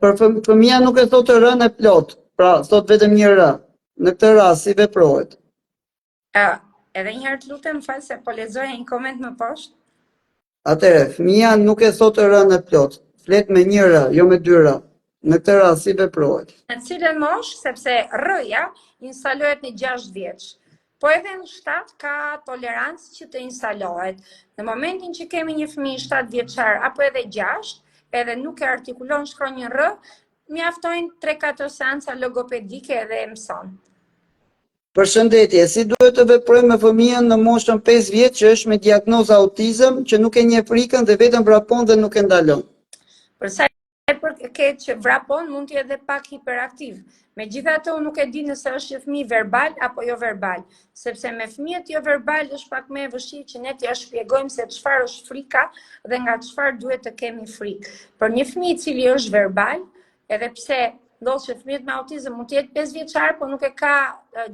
Për fëmija nuk e thotë rën e plot, pra thot vetëm një rë. Në këtë rast si veprohet? Edhe një herë të lutem, fal se po lexoja një koment më poshtë. Atëherë, fëmija nuk e thotë rën e plot, flet me një rë, jo me dy rë. Në këtë rast si veprohet? Në cilën moshë, sepse rëja instalohet në 6 vjeç. Po edhe në 7 ka tolerancë që të instalohet. Në momentin që kemi një fëmijë 7 vjeçar apo edhe 6, edhe nuk e artikulon shkronjën R, mjaftojnë 3-4 seanca logopedike dhe e mëson. Përshëndetje, si duhet të veprojmë me fëmijën në moshën 5 vjeç që është me diagnozë autizëm, që nuk e njeh frikën dhe vetëm vrapon dhe nuk e ndalon? Për sa i përket që vrapon, mund të jetë edhe pak hiperaktiv. Megjithatë, unë nuk e di nëse është fëmijë verbal apo jo verbal, sepse me fëmijët jo verbal është pak më e vështirë që ne t'ia shpjegojmë se çfarë është frika dhe nga çfarë duhet të kemi frikë. Për një fëmijë i cili është verbal, edhe pse ndodh që fëmijët me autizëm mund të jetë 5 vjeçar, por nuk e ka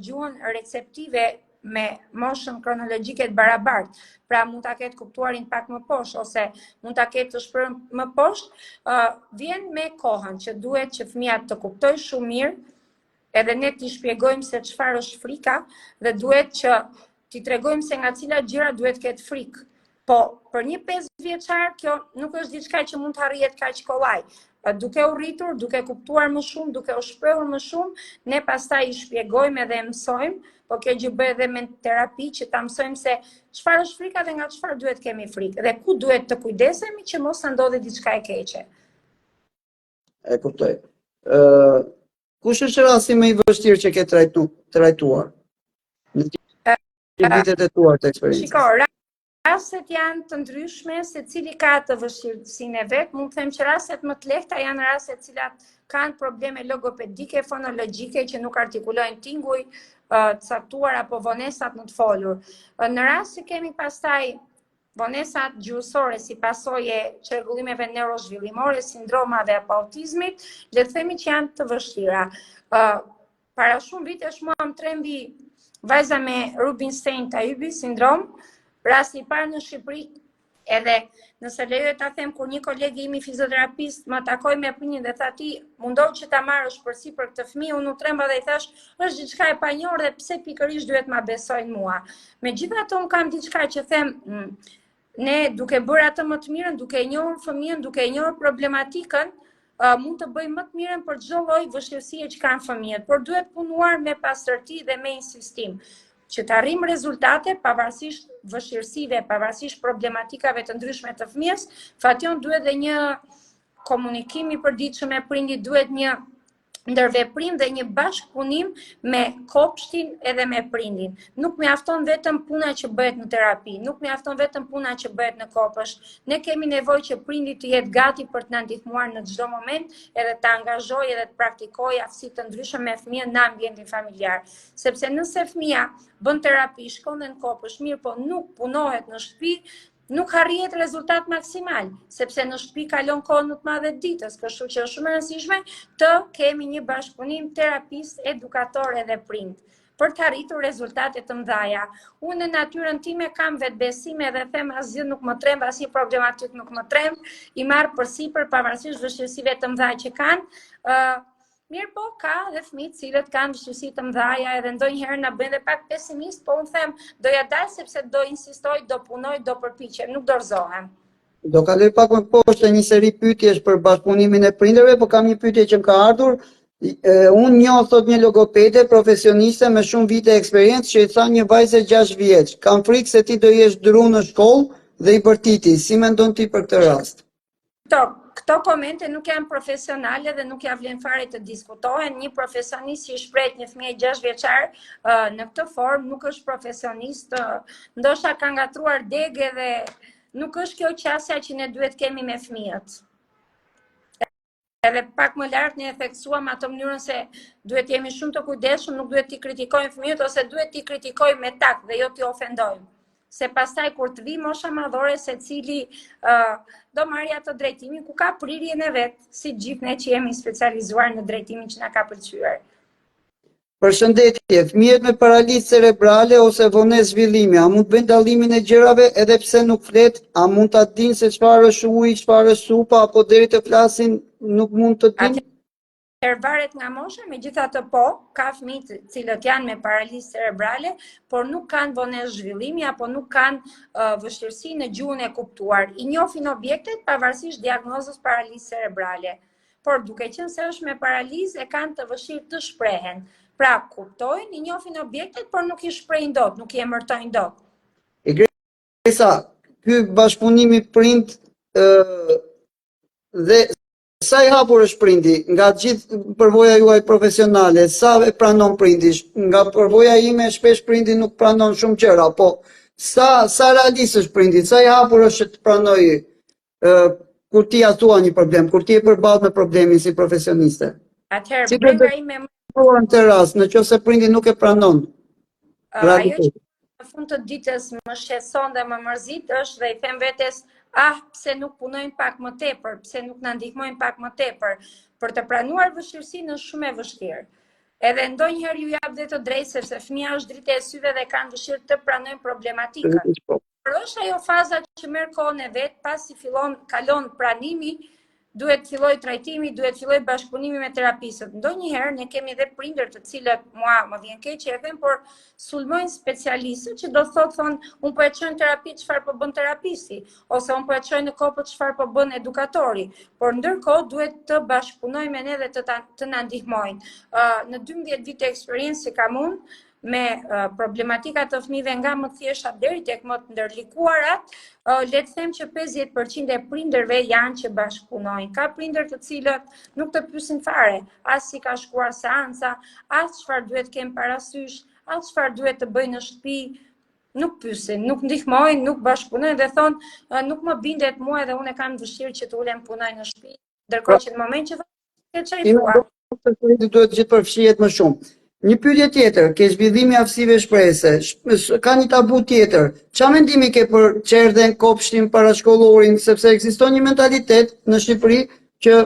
gjuhën receptive me moshën kronologjike të barabartë. Pra mund ta ketë kuptuarin pak më poshtë ose mund ta ketë të shprehur më poshtë, vjen me kohën që duhet që fëmia të kuptojë shumë mirë, edhe ne t'i shpjegojmë se çfarë është frika dhe duhet që t'i tregojmë se nga cilat gjëra duhet ketë frikë. Po për një 5 vjeçar kjo nuk është diçka që mund të arrihet kaq kollaj. Duke u rritur, duke kuptuar më shumë, duke u shprehur më shumë, ne pastaj i shpjegojmë edhe mësojmë, po kjo gjë bëhet edhe me terapi që ta mësojmë se çfarë është frika dhe nga çfarë duhet kemi frikë dhe ku duhet të kujdesemi që mos na ndodhi diçka e keqe. E kuptoj. Kush është rasti më i vështirë që ke trajtuar? Në vitet e tua të eksperiencës. Shiko, rastet janë të ndryshme, se cili ka të vështirësinë e vet. Mund të them që rastet më të lehta janë rastet cilat kanë probleme logopedike, fonologjike që nuk artikulojnë tinguj, caktuar apo vonesat në të folur. Në rast që kemi pastaj vonesat gjuhësore si pasojë çrregullimeve neurozhvillimore, sindromave apo autizmit, le të themi që janë të vështira. Para shumë vitesh mua më trembi vajza me Rubinstein-Tajubi sindrom. Rasti i parë në Shqipëri, edhe nëse lejohet ta them, kur një kolegi im i fizioterapist më takoi me prindin dhe tha ti mundohu që ta marrësh përsipër këtë fëmijë, unë u tremba dhe i thash, është diçka e panjohur dhe pse pikërisht duhet ma besojnë mua. Megjithatë unë kam diçka që them, ne duke bërë atë më të mirën, duke e njohur fëmijën, duke e njohur problematikën, mund të bëjmë më të mirën për çdo lloj vështirësie që kanë fëmijët, por duhet punuar me pastërti dhe me insistim. Që të arrijmë rezultate pavarësisht vështirësive, pavarësisht problematikave të ndryshme të fëmijës, fatjon duhet dhe një komunikim i përditshëm me prindit, duhet një ndërveprim dhe një bashkëpunim me kopshtin edhe me prindin. Nuk mjafton vetëm puna që bëhet në terapi, nuk mjafton vetëm puna që bëhet në kopësht. Ne kemi nevojë që prindi të jetë gati për të na ndihmuar në çdo moment, edhe të angazhojë edhe të praktikojë aftësi të ndryshme me fëmijën në ambientin familjar. Sepse nëse fëmia bën terapi, shkon në kopësht, mirë po nuk punohet në shtëpi, nuk arrihet rezultat maksimal, sepse në shtëpi kalon kohën më të madhe ditës, kështu që është shumë e rëndësishme të kemi një bashkëpunim terapist, edukator edhe prind, për të arritur rezultate të mëdha. Unë në natyrën time kam vetbesim edhe them asgjë nuk më tremb, asnjë problematik nuk më tremb, i marr përsipër pavarësisht vështirësive të mëdha që kanë. Mirë po, ka dhe fëmijë cilët kanë vështirësi të mëdha edhe ndonjëherë na bëjnë dhe pak pesimist, po unë them doja dal sepse do insistoj, do punoj, do përpiqem, nuk dorëzohem. Do kaloj pak më poshtë një seri pyetjesh për bashkëpunimin e prindërve, po kam një pyetje që më ka ardhur. Unë njoh thot një logopede profesioniste me shumë vite eksperiencë që i tha një vajze 6 vjeç, kam frikë se ti do jesh dru në shkollë dhe i bërtiti. Si mendon ti për këtë rast? Këto komente nuk janë profesionale dhe nuk ja vlen fare të diskutohen. Një profesionist që i shpreh një fëmijë 6 vjeçar në këtë formë nuk është profesionist, ndoshta ka ngatruar degë dhe nuk është kjo qasja që ne duhet kemi me fëmijët. Edhe pak më lart ne e theksuam atë mënyrën se duhet jemi shumë të kujdesshëm, nuk duhet t'i kritikojmë fëmijët ose duhet t'i kritikojmë me takt dhe jo t'i ofendojmë. se pastaj kur të vi mosha madhore secili do marrë atë drejtimin ku ka prirjen e vet, si gjithë ne që jemi specializuar në drejtimin që na ka pëlqyer. Përshëndetje, fëmijët me paralizë cerebrale ose vonesë zhvillimi, a mund të bëjnë dallimin e gjërave edhe pse nuk flet, a mund ta dinë se çfarë është uji, çfarë është supa, apo deri të flasin nuk mund të dinë? Varet nga mosha, megjithatë po, ka fëmijë të cilët janë me paralizë cerebrale, por nuk kanë vonesë zhvillimi apo nuk kanë vështirësi në gjuhën e kuptuar. I njohin objektet pavarësisht diagnozës paralizë cerebrale. Por duke qenë se është me paralizë, e kanë të vështirë të shprehen. Pra, kuptojnë, i njohin objektet, por nuk i shprehin dot, nuk i emërtojnë dot. E Gresa, ky bashkëpunimi prind dhe sa i hapur është prindi, nga gjithë përvoja juaj profesionale, sa e pranon prindi, nga përvoja ime shpesh prindi nuk pranon shumë gjëra, po sa realist është prindi, sa i hapur është të pranoj kur ti atua një problem, kur ti e përballë me problemin si profesioniste. Atëherë, brenda ime në të rast, në qoftë se prindi nuk e pranon. Ajo që në fund të ditës më shqetëson dhe më mërzit është dhe i them vetes, pse nuk punojnë pak më tepër, pse nuk na ndihmojnë pak më tepër, për të pranuar vështirësinë është shumë e vështirë. Edhe ndonjëherë ju jap dhe të drejtë sepse fëmia është dritë e syve dhe kanë dëshirë të pranojnë problematikën. Por është ajo faza që merr kohën e vet, pasi kalon pranimi, duhet filloj trajtimi, duhet filloj bashkëpunimi me terapistët. Ndonjëherë ne kemi edhe prindër të cilët mua më vjen keq që e them, por sulmojnë specialistët që do thonë unë po e çoj në terapi çfarë po bën terapisti, ose unë po e çoj në kopët çfarë po bën edukatori. Por ndërkohë duhet të bashkëpunojmë me ne dhe të na ndihmojnë. Në 12 vite eksperiencë që kam unë, me problematika të fëmijëve nga më thjeshta deri tek më të ndërlikuarat, le të them që 50% e prindërve janë që bashkëpunojnë. Ka prindër të cilët nuk të pyesin fare, as si ka shkuar seanca, as çfarë duhet kem parasysh, as çfarë duhet të bëj në shtëpi, nuk pyesin, nuk ndihmojnë, nuk bashkëpunojnë dhe thonë nuk më bindet mua dhe unë kam dëshirë që të ulem punoj në shtëpi, ndërkohë që në moment që thonë çaj thua. Duhet gjithë përfshihet më shumë. Një pyetje tjetër, ke zhvillimi aftësive shprehëse, ka një tabu tjetër. Çfarë mendimi ke për çerdhen, kopshtin, parashkollorin, sepse ekziston një mentalitet në Shqipëri që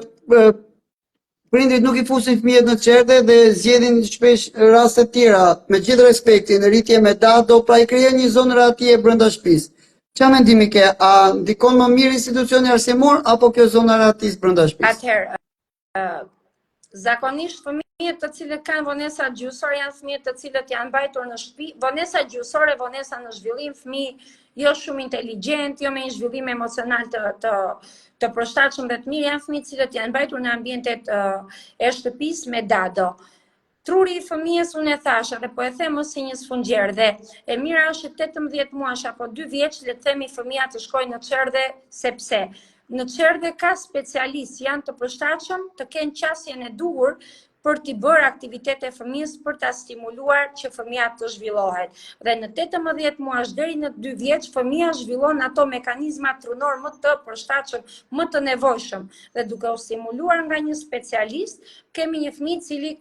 prindrit nuk i fusin fëmijët në çerdhe dhe zgjedhin shpesh raste të tjera, me gjithë respektin, rritje me dado, pra i krijon një zonë rahatëje brenda shtëpisë. Çfarë mendimi ke? A ndikon më mirë institucioni arsimor apo kjo zona rahatisë brenda shtëpisë? Atëherë, zakonisht fëmijët të cilët kanë vonesa gjuhësore janë fëmijët të cilët janë mbajtur në shtëpi. Vonesa gjuhësore, vonesa në zhvillim, fëmijë jo shumë inteligjent, jo me një zhvillim emocional të përshtatshëm dhe të mirë, janë fëmijë të cilët janë mbajtur në ambientet e shtëpisë me dado. Truri i fëmijës unë e thash dhe po e them si një sfungjer dhe e mira është 18 muash apo 2 vjeç le të themi fëmia të shkojë në çerdhe sepse në çerdhe ka specialistë janë të përshtatshëm të kenë qasjen e duhur për t'i bërë aktivitete fëmijës për ta stimuluar që fëmia të zhvillohet. Dhe në 18 muash deri në 2 vjeç fëmia zhvillon ato mekanizma trunor më të përshtatshëm, më të nevojshëm. Dhe duke u stimuluar nga një specialist, kemi një fëmijë i cili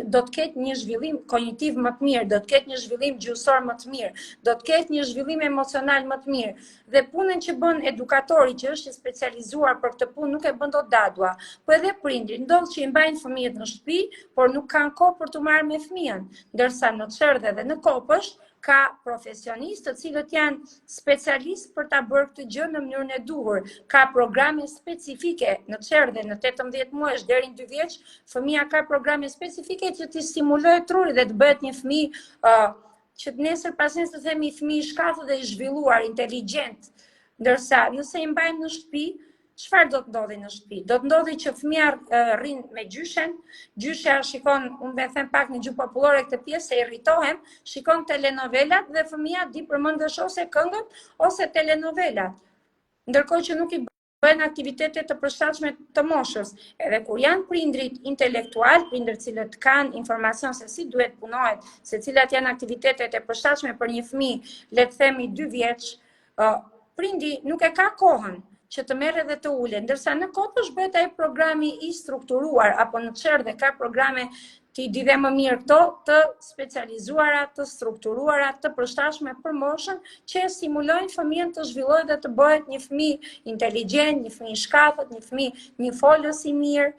do të ketë një zhvillim kognitiv më të mirë, do të ketë një zhvillim gjuhësor më të mirë, do të ketë një zhvillim emocional më të mirë. Dhe punën që bën edukatori që është i specializuar për këtë punë nuk e bën dot dadua, po edhe prindrit ndodh që i mbajnë fëmijët në shtëpi, por nuk kanë kohë për të marrë me fëmijën, ndërsa në çerdhe dhe në kopësht ka profesionistë të cilët janë specialistë për ta bërë këtë gjë në mënyrën e duhur. Ka programe specifike në çerdhe në 18 muaj deri në 2 vjeç, fëmia ka programe specifike që t'i stimulojë trurin dhe të bëhet një fëmijë që nesër pas nesër të themi fëmijë i shkathët dhe i zhvilluar, inteligjent. Ndërsa nëse i mbajmë në shtëpi, çfarë do të ndodhi në shtëpi? Do të ndodhi që fëmia rrin me gjyshen, gjyshja shikon, unë them pak në gjuhë popullore këtë pjesë se irritohem, shikon telenovelat dhe fëmia di përmendesh ose këngën ose telenovelat. Ndërkohë që nuk i bëjnë aktivitete të përshtatshme të moshës. Edhe kur janë prindrit intelektual, prindër cilët kanë informacion se si duhet punohet, se cilat janë aktivitetet e përshtatshme për një fëmijë, le të themi 2 vjeç, prindi nuk e ka kohën që të merre dhe të ulet, ndërsa në kopësh bëhet ai programi i strukturuar, apo në çerdhe ka programe ti di dhe më mirë këto të specializuara, të strukturuara, të përshtatshme për moshën, që stimulojnë fëmijën të zhvillojë dhe të bëhet një fëmijë inteligjent, një fëmijë shkatët, një fëmijë një folës i mirë.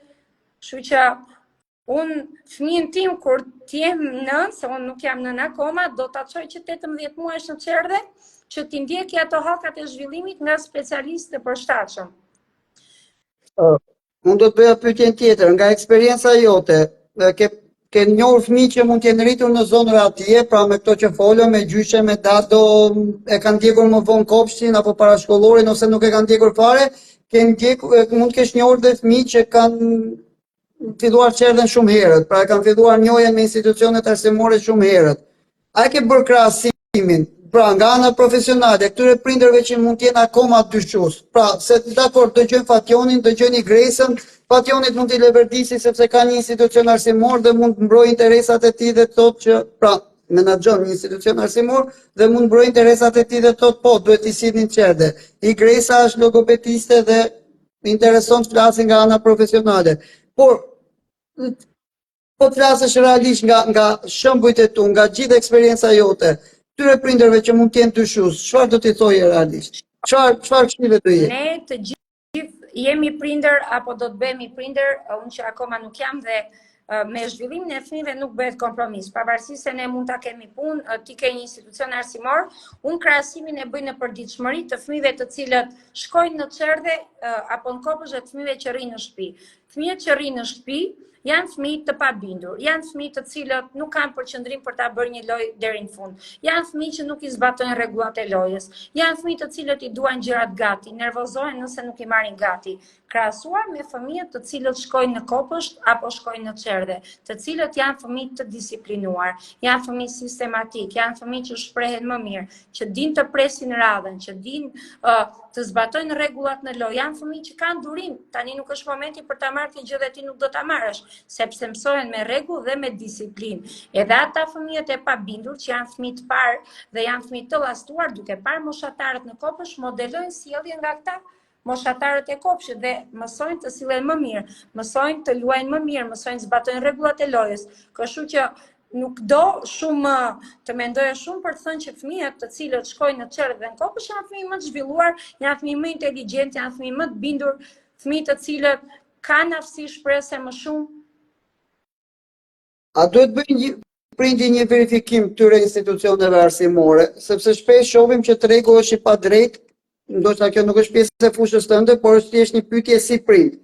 Kështu që unë fëmijën tim kur t'jem nën, se unë nuk jam nën akoma, do ta çoj që 18 muajsh në qerdhe, që t'i ndjeki ato hakat e zhvillimit nga specialistë të përshtatshëm. Unë do të bëja pyetjen tjetër, nga eksperienca jote, ke njohur fëmijë që mund të jenë rritur në zonën atje, pra me këto që folëm, me gjyshe, me dato, e kanë ndjekur më vonë kopshtin apo parashkollorin ose nuk e kanë ndjekur fare, mund të kesh njohur dhe fëmijë që kanë filluar qerdhen shumë herët, pra kanë filluar njohjen me institucionet arsimore shumë herët. A ke bërë krahasimin, pra nga ana profesionale, këtyre prindërve që mund të jenë akoma dyshues. Pra, se dakor, dëgjojnë Fationin, dëgjojnë Igresën, Fationit mund t'i leverdisi sepse ka një institucion arsimor dhe mund të mbrojë interesat e tij dhe thotë që, pra, menaxhon një institucion arsimor dhe mund mbrojë interesat e tij dhe thotë po, duhet t'i sillnin qerdhe. Igresa është logopediste dhe intereson të flasin nga ana profesionale. Por po të flasësh realisht nga shembujt e tu, nga gjithë eksperienca jote, këtyre prindërve që mund të jenë dyshues, çfarë do t'i thojë realisht? Çfarë këshille do jetë? Ne të gjithë jemi prindër apo do të bëhemi prindër, unë që akoma nuk jam dhe me zhvillimin e fëmijëve nuk bëhet kompromis. Pavarësisht se ne mund ta kemi punë, ti ke një institucion arsimor, unë krahasimin e bëj në përditshmëri të fëmijëve të cilët shkojnë në qerdhe apo në kopësh të fëmijëve që rrinë në shtëpi. Fëmijët që rrinë në shtëpi janë fëmijë të pabindur, janë fëmijë të cilët nuk kanë përqendrim për ta bërë një lojë deri në fund. Janë fëmijë që nuk i zbatojnë rregullat e lojës. Janë fëmijë të cilët i duan gjërat gati, nervozohen nëse nuk i marrin gati. Krahasuar me fëmijët të cilët shkojnë në kopësht apo shkojnë në qerdhe, të cilët janë fëmijë të disiplinuar, janë fëmijë sistematik, janë fëmijë që shprehen më mirë, që dinë të presin radhën, që dinë të zbatojnë rregullat në lojë, janë fëmijë që kanë durim. Tani nuk është momenti për ta marrë këtë gjë dhe ti nuk do ta marrësh, sepse mësohen me rregull dhe me disiplinë. Edhe ata fëmijët e pabindur që janë fëmijë të parë dhe janë fëmijë të llastuar, duke parë moshatarët në kopësh, modelojnë sjelljen nga këta moshatarët e kopshit dhe mësojnë të sillen më mirë, mësojnë të luajnë më mirë, mësojnë të zbatojnë rregullat e lojës. Kështu që nuk do shumë të mendoja shumë për të thënë që fëmijët të cilët shkojnë në qerdhe dhe në kopësh janë fëmijë më të zhvilluar, janë fëmijë më inteligjent, janë fëmijë më të bindur, fëmijë të cilët kanë aftësi shprehëse më shumë. A duhet bëjnë prindi një verifikim këtyre institucioneve arsimore, sepse shpesh shohim që tregu është i padrejtë, ndoshta kjo nuk është pjesë e fushës tënde, por është thjesht një pyetje si prind.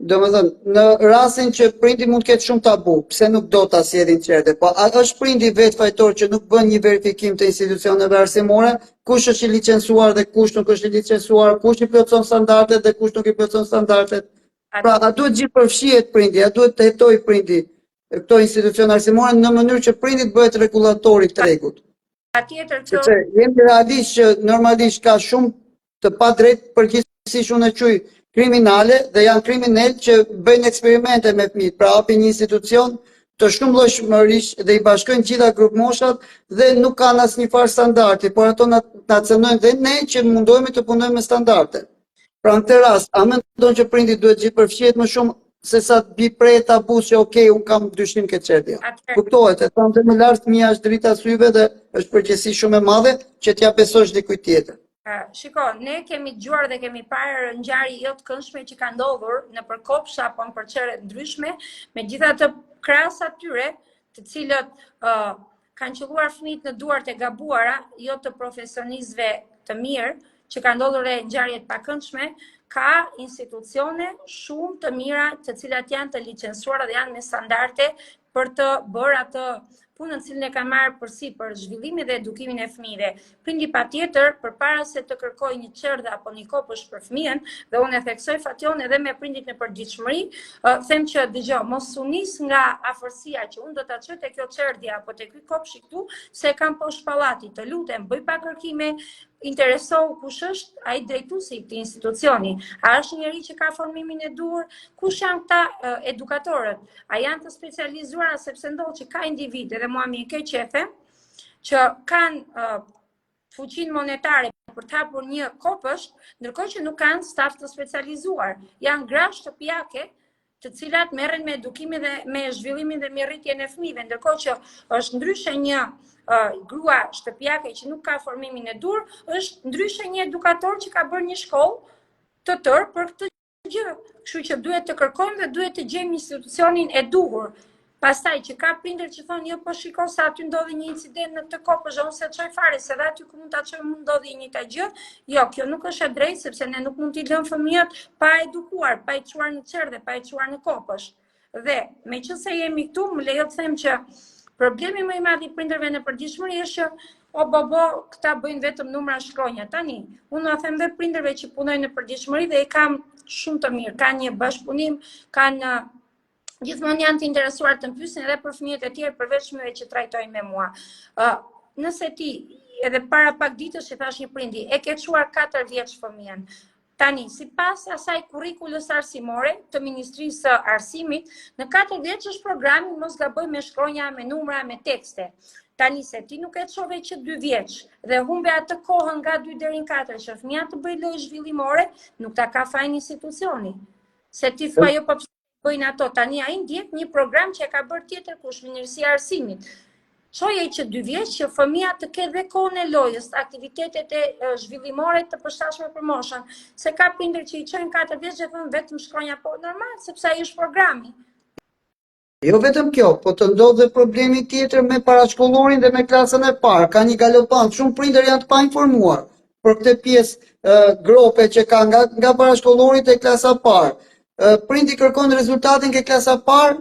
Domethënë, në rastin që prindi mund të ketë shumë tabu, pse nuk do ta sjellin qerdhe, po a është prindi vetë fajtor që nuk bën një verifikim të institucioneve arsimore, kush është i licencuar dhe kush nuk është i licencuar, kush i plotson standardet dhe kush nuk i plotson standardet. Pra, a duhet gjithë përfshihet prindi, a duhet të hetojë prindi këto institucione arsimore në mënyrë që prindi të bëhet rregullatori i tregut. Patjetër kjo. Sepse jemi realisht që normalisht ka shumë të padrejtë përgjithsisht unë e quaj kriminale dhe janë kriminal që bëjnë eksperimente me fëmijët, pra hapin një institucion të shumëllojshmërisht dhe i bashkojnë gjitha grup moshat dhe nuk kanë asnjë farë standardi, por ato na cënojnë dhe ne që mundohemi të punojmë me standarde. Pra në këtë rast, a mendon që prindi duhet gjithë përfshihet më shumë se sa të bi prej tabus që okej, unë kam dyshim këtë qerdhja. Kuptohet, e thonë të më lartë fëmia është drita syve dhe është përgjegjësi shumë e madhe që t'ja besosh dikujt tjetër. Shiko, ne kemi dëgjuar dhe kemi parë ngjarje jo të këndshme që ka ndodhur në përkopsha apo në përqere ndryshme, megjithatë krahas atyre, të cilët kanë qelluar fëmijët në duart e gabuara, jo të profesionistëve të mirë, që ka ndodhur e ngjarje të pakëndshme, ka institucione shumë të mira, të cilat janë të licencuara dhe janë me standarde për të bërë atë punën në cilën e ka marrë për zhvillimin dhe edukimin e fëmijëve. Prindi patjetër, përpara se të kërkojë një qerdhe apo një kopësh për fëmijën, dhe unë e theksoj Fation edhe me prindit në përgjithshmëri, them që dëgjoj, mos u nis nga afërsia që unë do ta çoj te kjo qerdhja apo te ky kopshi këtu, se kam poshtë pallati, të lutem, bëj pa kërkime, interesohu kush është ai drejtuesi i këtij institucioni. A është një njerëz që ka formimin e duhur? Kush janë këta edukatorët? A janë të specializuar sepse ndodh që ka individe dhe mua më ke qefe që kanë fuqinë monetare për të hapur një kopësht, ndërkohë që nuk kanë staf të specializuar. Janë gra shtëpiake të cilat merren me edukimin dhe me zhvillimin dhe mirëritjen e fëmijëve, ndërkohë që është ndryshe një grua shtëpiake që nuk ka formimin e dur, është ndryshe një edukator që ka bërë një shkollë të tërë për këtë gjë. Kështu që duhet të kërkojmë dhe duhet të gjejmë institucionin e duhur. Pastaj që ka prindër që thonë, jo, po shiko se aty ndodhi një incident në këtë kopësh, unë se çoj fare, se dhe aty ku mund ta çoj mund ndodhi një ta gjë. Jo, kjo nuk është e drejtë, sepse ne nuk mund t'i lëmë fëmijët pa edukuar, pa i çuar në çerdhe, pa i çuar në kopësh. Dhe meqense jemi këtu, më lejo të them që problemi më i madh i prindërve në përditshmëri është që o bobo, këta bëjnë vetëm numra shkronja. Tani, unë a them dhe prindërve që punojnë në përditshmëri dhe i kam shumë të mirë, kanë një bashkëpunim, kanë gjithmonë janë të interesuar të mpyesin edhe për fëmijët e tjerë përveç fëmijëve që trajtojnë me mua. Nëse ti edhe para pak ditësh që thash një prindi, e ke çuar 4 vjeç fëmijën. Tani, sipas asaj kurrikulës arsimore të Ministrisë së Arsimit, në 4 vjeç është programi, mos gaboj, me shkronja, me numra, me tekste. Tani se ti nuk e çove që 2 vjeç dhe humbe atë kohën nga 2 deri në 4 që fëmia të bëjë lojë zhvillimore, nuk ta ka fajin institucioni. Se ti thua jo po bëjnë ato, tani ai ndjek një program që e ka bërë tjetër kush, Ministria e Arsimit. Çoje që 2 vjeç që fëmia të ketë dhe kohën e lojës, aktivitetet e zhvillimore të përshtatshme për moshën, se ka prindër që i çojnë 4 vjeç dhe thonë vetëm shkronja, po normal, sepse ai është programi. Jo vetëm kjo, po të ndodh dhe problemi tjetër me parashkollorin dhe me klasën e parë. Ka një galopant, shumë prindër janë të painformuar për këtë pjesë grope që ka nga parashkollorit e klasa parë. Prindi kërkon rezultatin ke klasa parë,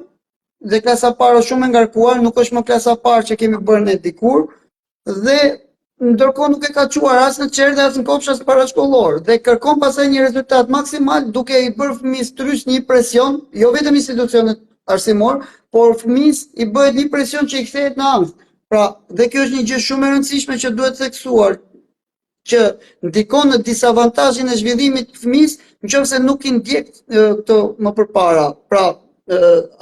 dhe klasa parë është shumë e ngarkuar, nuk është më klasa parë që kemi bërë ne dikur, dhe ndërkohë nuk e ka çuar as në çerdhe as në kopsh as parashkollor, dhe kërkon pastaj një rezultat maksimal duke i bërë fëmijës trysh një presion, jo vetëm institucionet arsimor, por fëmijës i bëhet një presion që i kthehet në ankth. Pra, dhe kjo është një gjë shumë e rëndësishme që duhet theksuar, që ndikon në disavantazhin e zhvillimit të fëmijës, nëse nuk i ndjek këto më përpara. Pra,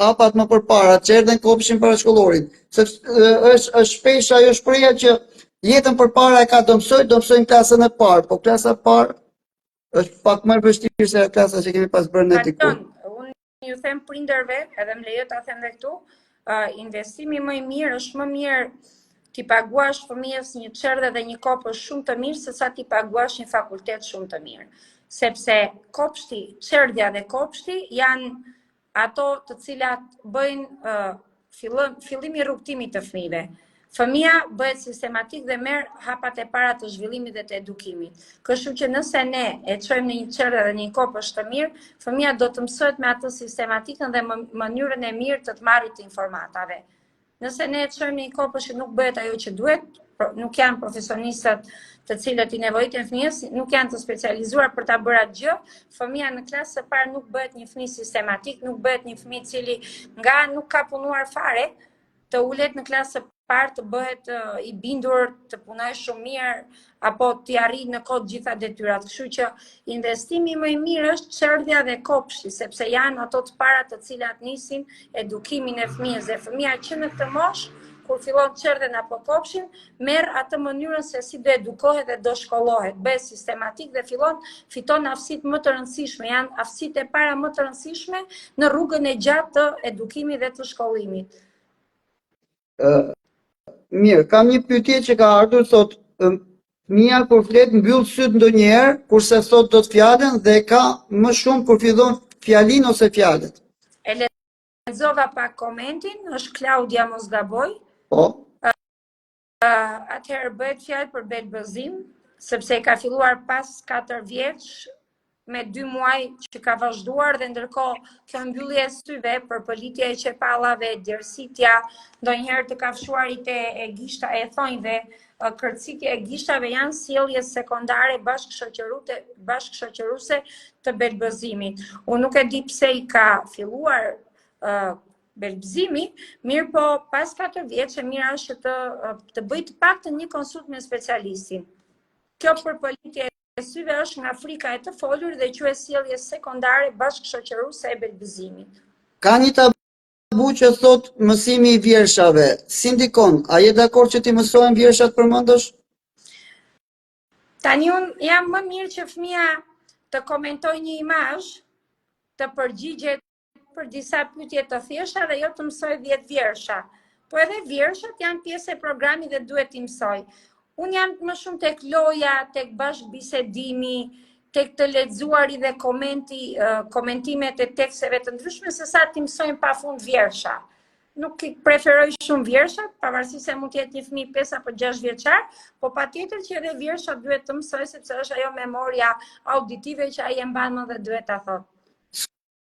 apat më përpara, çerdhen, kopshin parashkollorin. Sepse është shpesh ajo shpreha që jetën përpara e ka do mësojnë klasën e parë, po klasa e parë është pak më e vështirë se klasa që kemi pas bërë ne diku. Unë ju them prindërve, edhe më lejo ta them dhe këtu, investimi më i mirë është më mirë ti paguash fëmijës një çerdhe dhe një kopës shumë të mirë se sa ti paguash një fakultet shumë të mirë. Sepse kopshti, çerdhja dhe kopshti janë ato të cilat bëjnë fillimi rrugtimit të fëmijëve. Fëmia bëhet sistematik dhe merr hapat e para të zhvillimit dhe të edukimit. Kështu që nëse ne e çojmë në një çerdhe dhe një kopësh të mirë, fëmia do të mësohet me atë sistematikën dhe mënyrën e mirë të marrjes të informatave. Nëse ne e çojmë në një kopësh që nuk bëhet ajo që duhet, nuk janë profesionistët të cilët i nevojiten fëmijës, nuk janë të specializuar për ta bërë atë gjë, fëmia në klasë së parë nuk bëhet një fëmijë sistematik, nuk bëhet një fëmijë i cili nga nuk ka punuar fare, të ulet në klasë së parë të bëhet i bindur, të punoj shumë mirë, apo t'i arrijë në kohë gjitha detyrat. Kështu që investimi më i mirë është çerdhja dhe kopshti, sepse janë ato të parat të cilat nisin edukimin e fëmijës. Dhe fëmia që në këtë moshë, kur fillon çerdhen apo kopshin, merr atë mënyrën se si do edukohet dhe do shkollohet, bëhet sistematik dhe fiton aftësitë më të rëndësishme, janë aftësitë e para më të rëndësishme në rrugën e gjatë të edukimit dhe të shkollimit. Mirë, kam një pyetje që ka ardhur, thot, fëmia kur flet mbyll syt ndonjëherë, kurse thot dot fjalën dhe ka më shumë kur fillon fjalin ose fjalët. E lexova pak komentin, është Klaudia mos gaboj. Po. Atëherë bëhet fjalë për belbëzim, sepse ka filluar pas 4 vjeç me 2 muaj që ka vazhduar dhe ndërkohë kjo mbyllje e syve, përpëlitja e qepallave, djersitja, ndonjëherë të kafshuarit e gishta e thonjve, kërcitja e gishtave janë sjellje sekondare bashkëshoqëruese të belbëzimit. Unë nuk e di pse i ka filluar belbëzimi, mirë po pas 4 vjeç e mira është të bëj të paktën një konsult me specialistin. Kjo përpëlitje e syve është nga frika e të folur dhe quhet sjellje sekondare bashkëshoqëruese e belbëzimit. Ka një tabu që thot mësimi i vjershave. Si ndikon? A je dakord që ti mësohen vjershat përmendosh? Tani unë jam më mirë që fëmia të komentojë një imazh, të përgjigjet për disa pyetje të thjeshta dhe jo të mësoj 10 vjersha. Po edhe vjershat janë pjesë e programit dhe duhet t'i mësoj. Unë jam më shumë tek loja, tek bashkëbisedimi, tek të lexuari dhe komentimet e teksteve të ndryshme, se sa t'i mësojmë pafund vjersha. Nuk i preferoj shumë vjershat, pavarësisht se mund të jetë një fëmijë 5 apo 6 vjeçar, po patjetër që edhe vjershat duhet të mësoj, sepse është ajo memoria auditive që ai e mban dhe duhet ta thotë.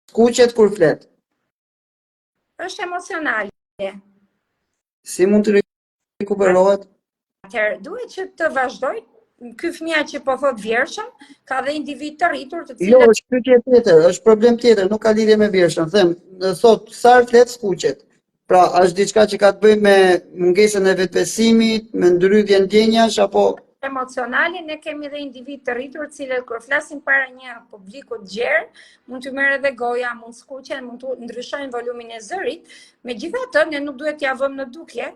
Skuqet kur flet. Është emocionale. Si mund të rikuperohet? Atëherë, duhet që të vazhdoj. Ky fëmia që po thot vjershën, ka dhe individ të rritur të cilët... Jo, është pyetje tjetër, është problem tjetër, nuk ka lidhje me vjershën. Them, thot, sa flet skuqet. Pra, është diçka që ka të bëjë me mungesën e vetbesimit, me ndrydhjen ndjenjash apo emocionale. Ne kemi dhe individ të rritur, cilët kur flasin para një publiku të gjerë, mund të merre edhe goja, mund skuqen, mund të ndryshojnë volumin e zërit. Megjithatë, ne nuk duhet t'ia vëmë në dukje.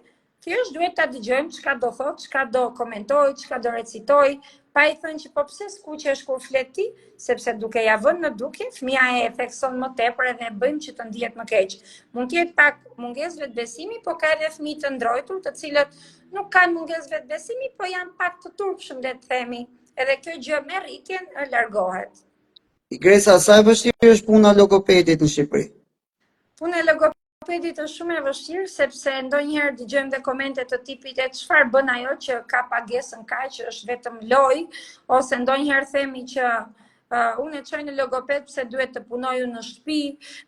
Thjesht duhet ta dëgjojmë çka do thotë, çka do komentoj, çka do recitoj, pa i thënë që po pse skuqesh kur flet ti, sepse duke ja vënë në dukje, fëmia e thekson më tepër edhe e bëjmë që të ndihet më keq. Mund të jetë pak mungesë vetbesimi, po ka edhe fëmijë të ndrojtur, të cilët nuk kanë mungesë vetbesimi, po janë pak të turpshëm, le të themi. Edhe kjo gjë me rritjen largohet. Gresa, sa e vështirë është puna logopedit në Shqipëri? Puna e logopedit është shumë e vështirë, sepse ndonjëherë dëgjojmë dhe komente të tipit e çfarë bën ajo që ka pagesën kaq, që është vetëm lojë, ose ndonjëherë themi që unë e çoj në logoped pse duhet të punoj në shtëpi,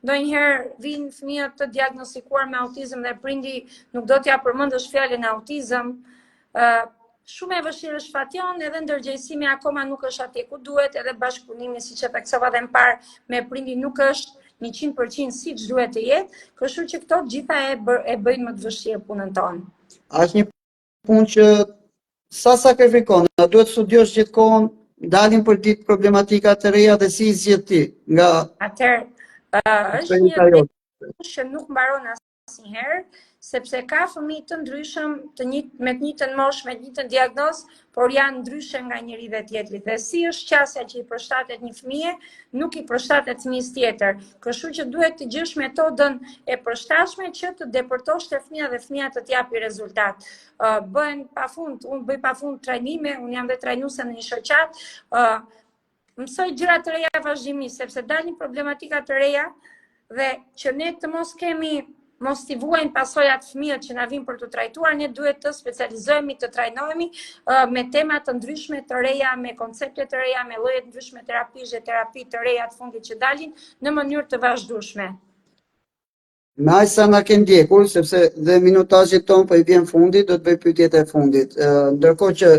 ndonjëherë vinë fëmijët të diagnostikuar me autizëm dhe prindi nuk do t'ja përmendësh fjalën autizëm. Shumë e vështirë është fatjon, edhe ndërgjegjësimi akoma nuk është atje ku duhet, edhe bashkëpunimi, siç e theksova dhe më parë, me prindin nuk është 100% siç duhet të jetë, kështu që këto gjitha e bëjnë më të vështirë punën tonë. Është një punë që sa sakrifikon, duhet studiosh gjithkohon, dalin për ditë problematika të reja dhe si i zgjedh ti nga Atëherë, është një që nuk mbaron asnjëherë, sepse ka fëmijë të ndryshëm, me të njëjtën moshë, me të njëjtën diagnozë, por janë ndryshe nga njëri dhe tjetri. Dhe si është qasja që i përshtatet një fëmije, nuk i përshtatet fëmijës tjetër. Kështu që duhet të gjesh metodën e përshtatshme që të depërtosh te fëmia dhe fëmia të t'japi rezultat. Bëhen pafund, unë bëj pafund trajnime, unë jam dhe trajnuese në një shoqat, mësoj gjëra të reja vazhdimisht, sepse dalin problematika të reja dhe që ne të mos t'i vuajnë pasojat fëmijët që na vinë për të trajtuar, ne duhet të specializohemi, të trajnohemi me tema të ndryshme të reja, me koncepte të reja, me lloje të ndryshme terapish dhe terapi të reja të fundit që dalin në mënyrë të vazhdueshme. Me aq sa na ke ndjekur, sepse dhe minutazhit ton po i vjen fundi, do të bëj pyetjet e fundit. Ndërkohë që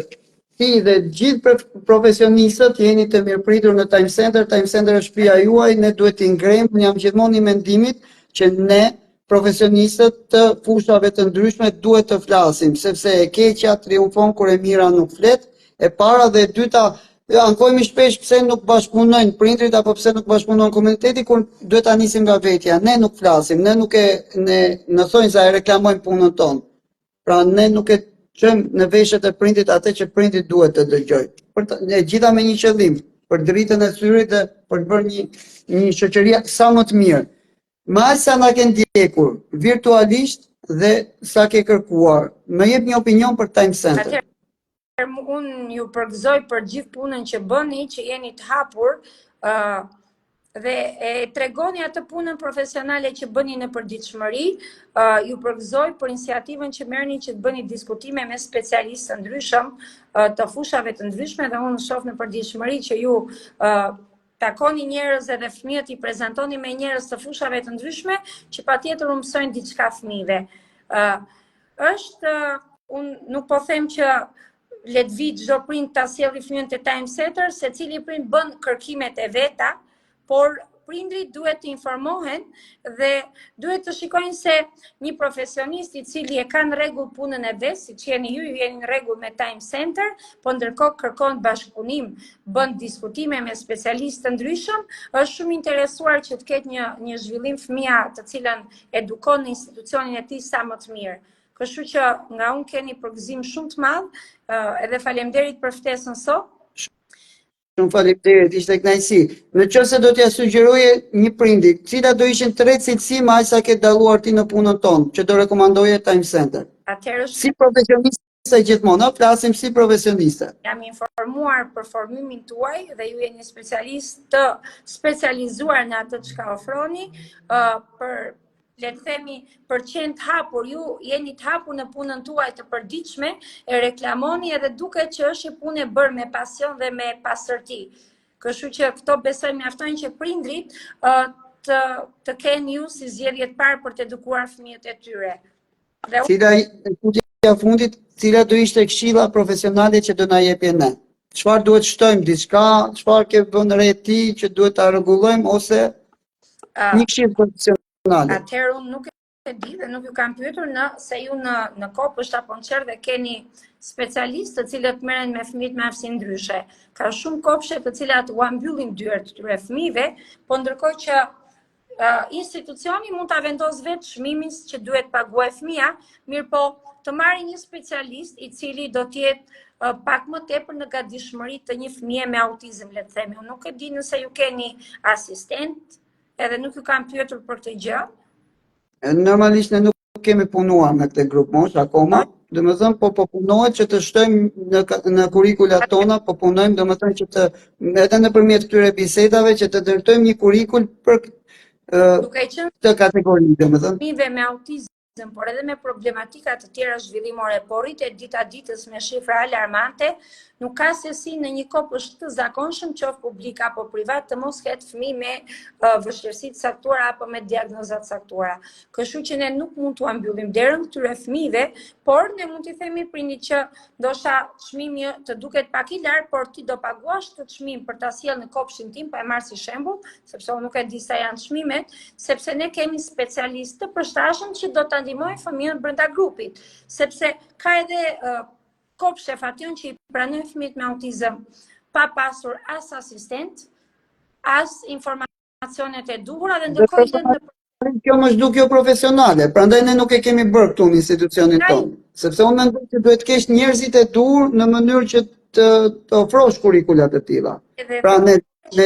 ti dhe gjithë profesionistët jeni të mirëpritur në Time Center është shtëpia juaj, ne duhet t'i ngrejmë, unë jam gjithmonë i mendimit që ne profesionistët të fushave të ndryshme duhet të flasim, sepse e keqja triumfon kur e mira nuk flet, e para dhe e dyta, ankojmë shpesh pse nuk bashkëpunojnë prindrit apo pse nuk bashkëpunon komuniteti kur duhet ta nisim nga vetja. Ne nuk flasim, ne nuk në thonjë se reklamojmë punën tonë. Pra ne nuk e çojmë në veshët e prindit atë që prindi duhet të dëgjojë. Ne gjitha me një qëllim, për dritën e syrit dhe për të bërë një shoqëri sa më të mirë. Ma sa na ke ndjekur virtualisht dhe sa ke kërkuar. Më jep një opinion për Time Center. Unë ju përgëzoj për gjithë punën që bëni, që jeni të hapur dhe e tregoni atë punën profesionale që bëni në përditshmëri. Ju përgëzoj për iniciativën që merrni që të bëni diskutime me specialistë të ndryshëm të fushave të ndryshme dhe unë shoh në përditshmëri që ju takoni njerëz edhe fëmijët i prezantoni me njerëz të fushave të ndryshme që patjetër u mësojnë diçka fëmijëve. Unë nuk po them që le të vi çdo prind ta sjellë fëmijën te Time Center, secili prind bën kërkimet e veta, por prindrit duhet të informohen dhe duhet të shikojnë se një profesionist i cili e ka në rregull punën e vet, siç jeni ju jeni në rregull me Time Center, po ndërkohë kërkon bashkëpunim, bën diskutime me specialistë të ndryshëm, është shumë interesuar që të ketë një zhvillim fëmia të cilën edukon në institucionin e tij sa më të mirë. Kështu që nga unë keni përgëzim shumë të madh, edhe faleminderit për ftesën sot. Shumë faleminderit, ishte kënaqësi. Në qoftë se do t'ja sugjeroje një prindi, cilat do ishin 3 cilësi më aq sa ke dalluar ti në punën tonë, që do rekomandoje Time Center? Atëherë Si profesioniste gjithmonë, no? Flasim si profesioniste. jam informuar për formimin tuaj dhe ju jeni specialist të specializuar në atë çka ofroni, për le të themi përqend hapur, ju jeni të hapur në punën tuaj të përditshme, e reklamoni edhe duket që është një punë e bërë me pasion dhe me pastërti. Kështu që këto besoj mjaftojnë që prindrit të kenë ju si zgjedhje të parë për të edukuar fëmijët e tyre. Cila do ishte këshilla profesionale që do na jepje ne? Çfarë duhet shtojmë diçka, çfarë ke vënë re ti që duhet ta rregullojmë ose një këshillë profesionale? Atëherë unë nuk e di dhe nuk ju kam pyetur se ju në kopësht apo në qerë dhe keni specialistë të cilët merren me fëmijët me aftësi ndryshe. Ka shumë kopshte të cilat u mbyllin dyert këtyre fëmijëve, po ndërkohë që institucioni mund ta vendos vetë çmimin që duhet paguaj fëmia, mirë po të marrë një specialist i cili do të jetë pak më tepër në gatishmëri të një fëmie me autizëm, le të themi. Unë nuk e di nëse ju keni asistent, edhe nuk ju kam pyetur për këtë gjë. Normalisht ne nuk kemi punuar me këtë grup mosh akoma, domethënë po punohet që të shtojmë në kurrikulat tona, po punojmë domethënë që edhe nëpërmjet këtyre bisedave që të ndërtojmë një kurrikul për këtë kategori, domethënë fëmijëve me autizëm, por edhe me problematika të tjera zhvillimore, por rritet dita ditës me shifra alarmante, nuk ka se si në një kopësht të zakonshëm, qoftë publik apo privat, të mos ketë fëmijë me vështirësi të caktuara apo me diagnoza të caktuara. Kështu që ne nuk mund t'u mbyllim derën këtyre fëmijëve, por ne mund t'i themi prindit që ndoshta çmimi të duket pak i lartë, por ti do paguash këtë çmim për ta sjellë në kopshtin tim, pa e marr si shembull, sepse unë nuk e di sa janë çmimet, sepse ne kemi specialistë të përshtatshëm që do ta ndihmojnë fëmijën brenda grupit, sepse ka edhe kopshte fatjon që i pranojnë fëmijët me autizëm pa pasur as asistent, as informacionet e duhura dhe ndërkohë kjo më zhduk jo profesionale, prandaj ne nuk e kemi bërë këtu në institucionin tonë, sepse unë mendoj që duhet të kesh njerëzit e dur në mënyrë që të ofrosh kurrikulat e tilla. Pra ne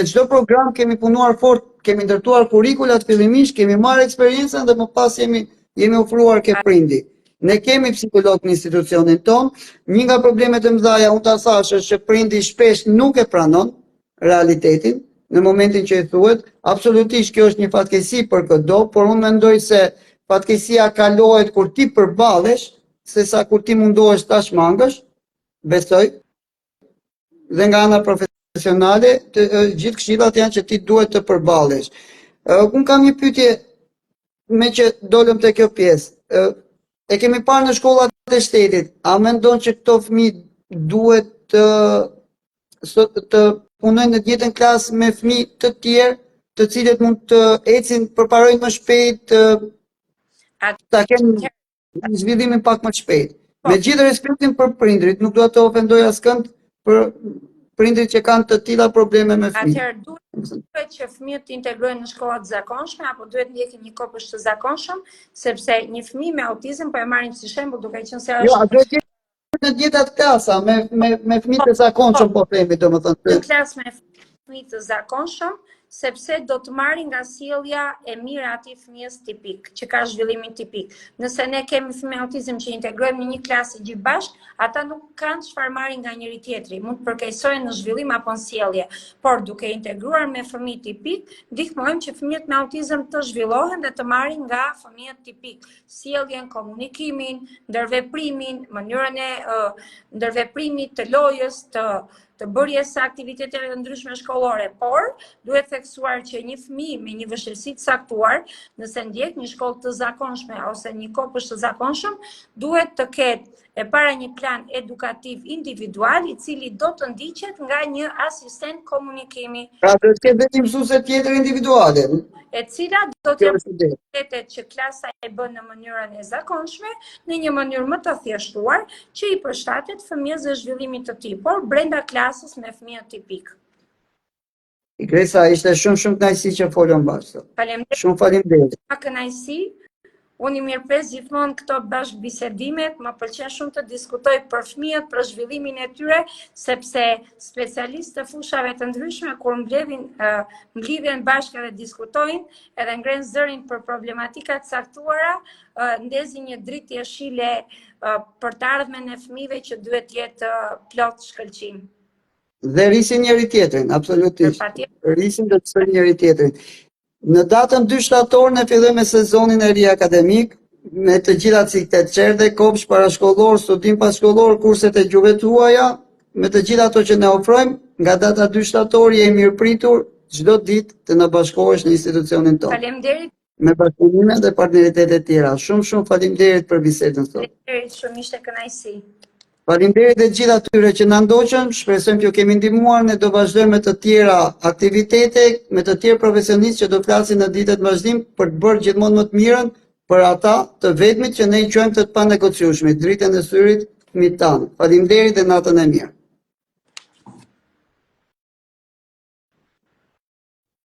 çdo program kemi punuar fort, kemi ndërtuar kurrikulat fillimisht, kemi marrë eksperiencën dhe më pas jemi ofruar ke prindi. Ne kemi psikolog në institucionin tonë, një nga problemet e mëdha unë ta thash është që prindi shpesh nuk e pranon realitetin në momentin që i thuhet. Absolutisht kjo është një fatkeqësi për çdo, por unë mendoj se fatkeqësia kalohet kur ti përballesh, sesa kur ti mundohesh ta shmangësh, besoj. Dhe nga ana profesionale, gjithë këshillat janë që ti duhet të përballesh. Unë kam një pyetje me që dolëm te kjo pjesë. E kemi parë në shkollat e shtetit, a mendon që këto fëmijë duhet të punojnë në të njëjtën klasë me fëmijë të tjerë, të cilët mund të ecin përparojnë më shpejt, ta kenë zhvillimin pak më shpejt. Me gjithë respektin për prindrit, nuk dua të ofendoj askënd për prindrit që kanë të tilla probleme me fëmijë. Atëherë duhet që fëmijët të integrohen në shkolla të zakonshme apo duhet ndjekin një kopësht të zakonshëm, sepse një fëmijë me autizëm, po e marrim si shembull duke qenë se është duhet jetë në gjitha klasa me fëmijë të zakonshëm, po themi domethënë. Në klasë me fëmijë të zakonshëm, sepse do të marrin nga sjellja e mirë atij fëmijës tipik, që ka zhvillimin tipik. Nëse ne kemi fëmijë me autizëm që integrojmë në një klasë gjithë bashkë, ata nuk kanë çfarë marrin nga njëri tjetri, mund të përkeqësohen në zhvillim apo në sjellje. Por duke integruar me fëmijë tipik, ndihmojmë që fëmijët me autizëm të zhvillohen dhe të marrin nga fëmijët tipik, sjelljen, komunikimin, ndërveprimin, mënyrën e ndërveprimit të lojës, të bërjes së aktiviteteve të ndryshme shkollore, por duhet theksuar që një fëmijë me një vështirësi të caktuar, nëse ndjek një shkollë të zakonshme ose një kopësht të zakonshëm, duhet të ketë e para një plan edukativ individual i cili do të ndiqet nga një asistent komunikimi. Pra do të ketë një mësuese tjetër individuale, e cila do të jetë që klasa e bën në mënyrën e zakonshme, në një mënyrë më të thjeshtuar, që i përshtatet fëmijës dhe zhvillimit të tij, por brenda klasës me fëmijë tipik. Gresa, ishte shumë kënaqësi që folëm bashkë. Faleminderit. Shumë faleminderit. Pa kënaqësi, Unë i mirëpres gjithmonë këto bashkë bisedimet, më pëlqen shumë të diskutoj për fëmijët, për zhvillimin e tyre, sepse specialistë të fushave të ndryshme, kur mblidhen bashkë dhe diskutojnë, edhe ngrenë zërin për problematikat caktuara, ndezi një dritë jeshile për të ardhmen e fëmijëve që duhet jetë plot shkëlqim. Dhe rrisin njëri tjetrin, absolutisht. Rrisin dhe të njëri tjetrin. Në datën 2 shtator ne fillojmë sezonin e ri akademik me të gjitha ciklet çerdhe, kopsh parashkollor, studim passhkollor, kurset e gjuhëve tuaja, me të gjitha ato që ne ofrojmë, nga data 2 shtator je mirëpritur çdo ditë të na bashkohesh në institucionin tonë. Faleminderit. Me bashkëpunime dhe partneritete tjera. Shumë faleminderit për bisedën sot. Faleminderit, shumë ishte kënaqësi. Faleminderit dhe gjithë atyre që na ndoqën, shpresojmë që ju kemi ndihmuar, ne do vazhdojmë me të tjera aktivitete, me të tjerë profesionistë që do flasin në ditët vazhdim për të bërë gjithmonë më të mirën për ata të vetmit që ne i quajmë të panegociueshmit, dritën e syrit mi tanë. Faleminderit dhe natën e mirë.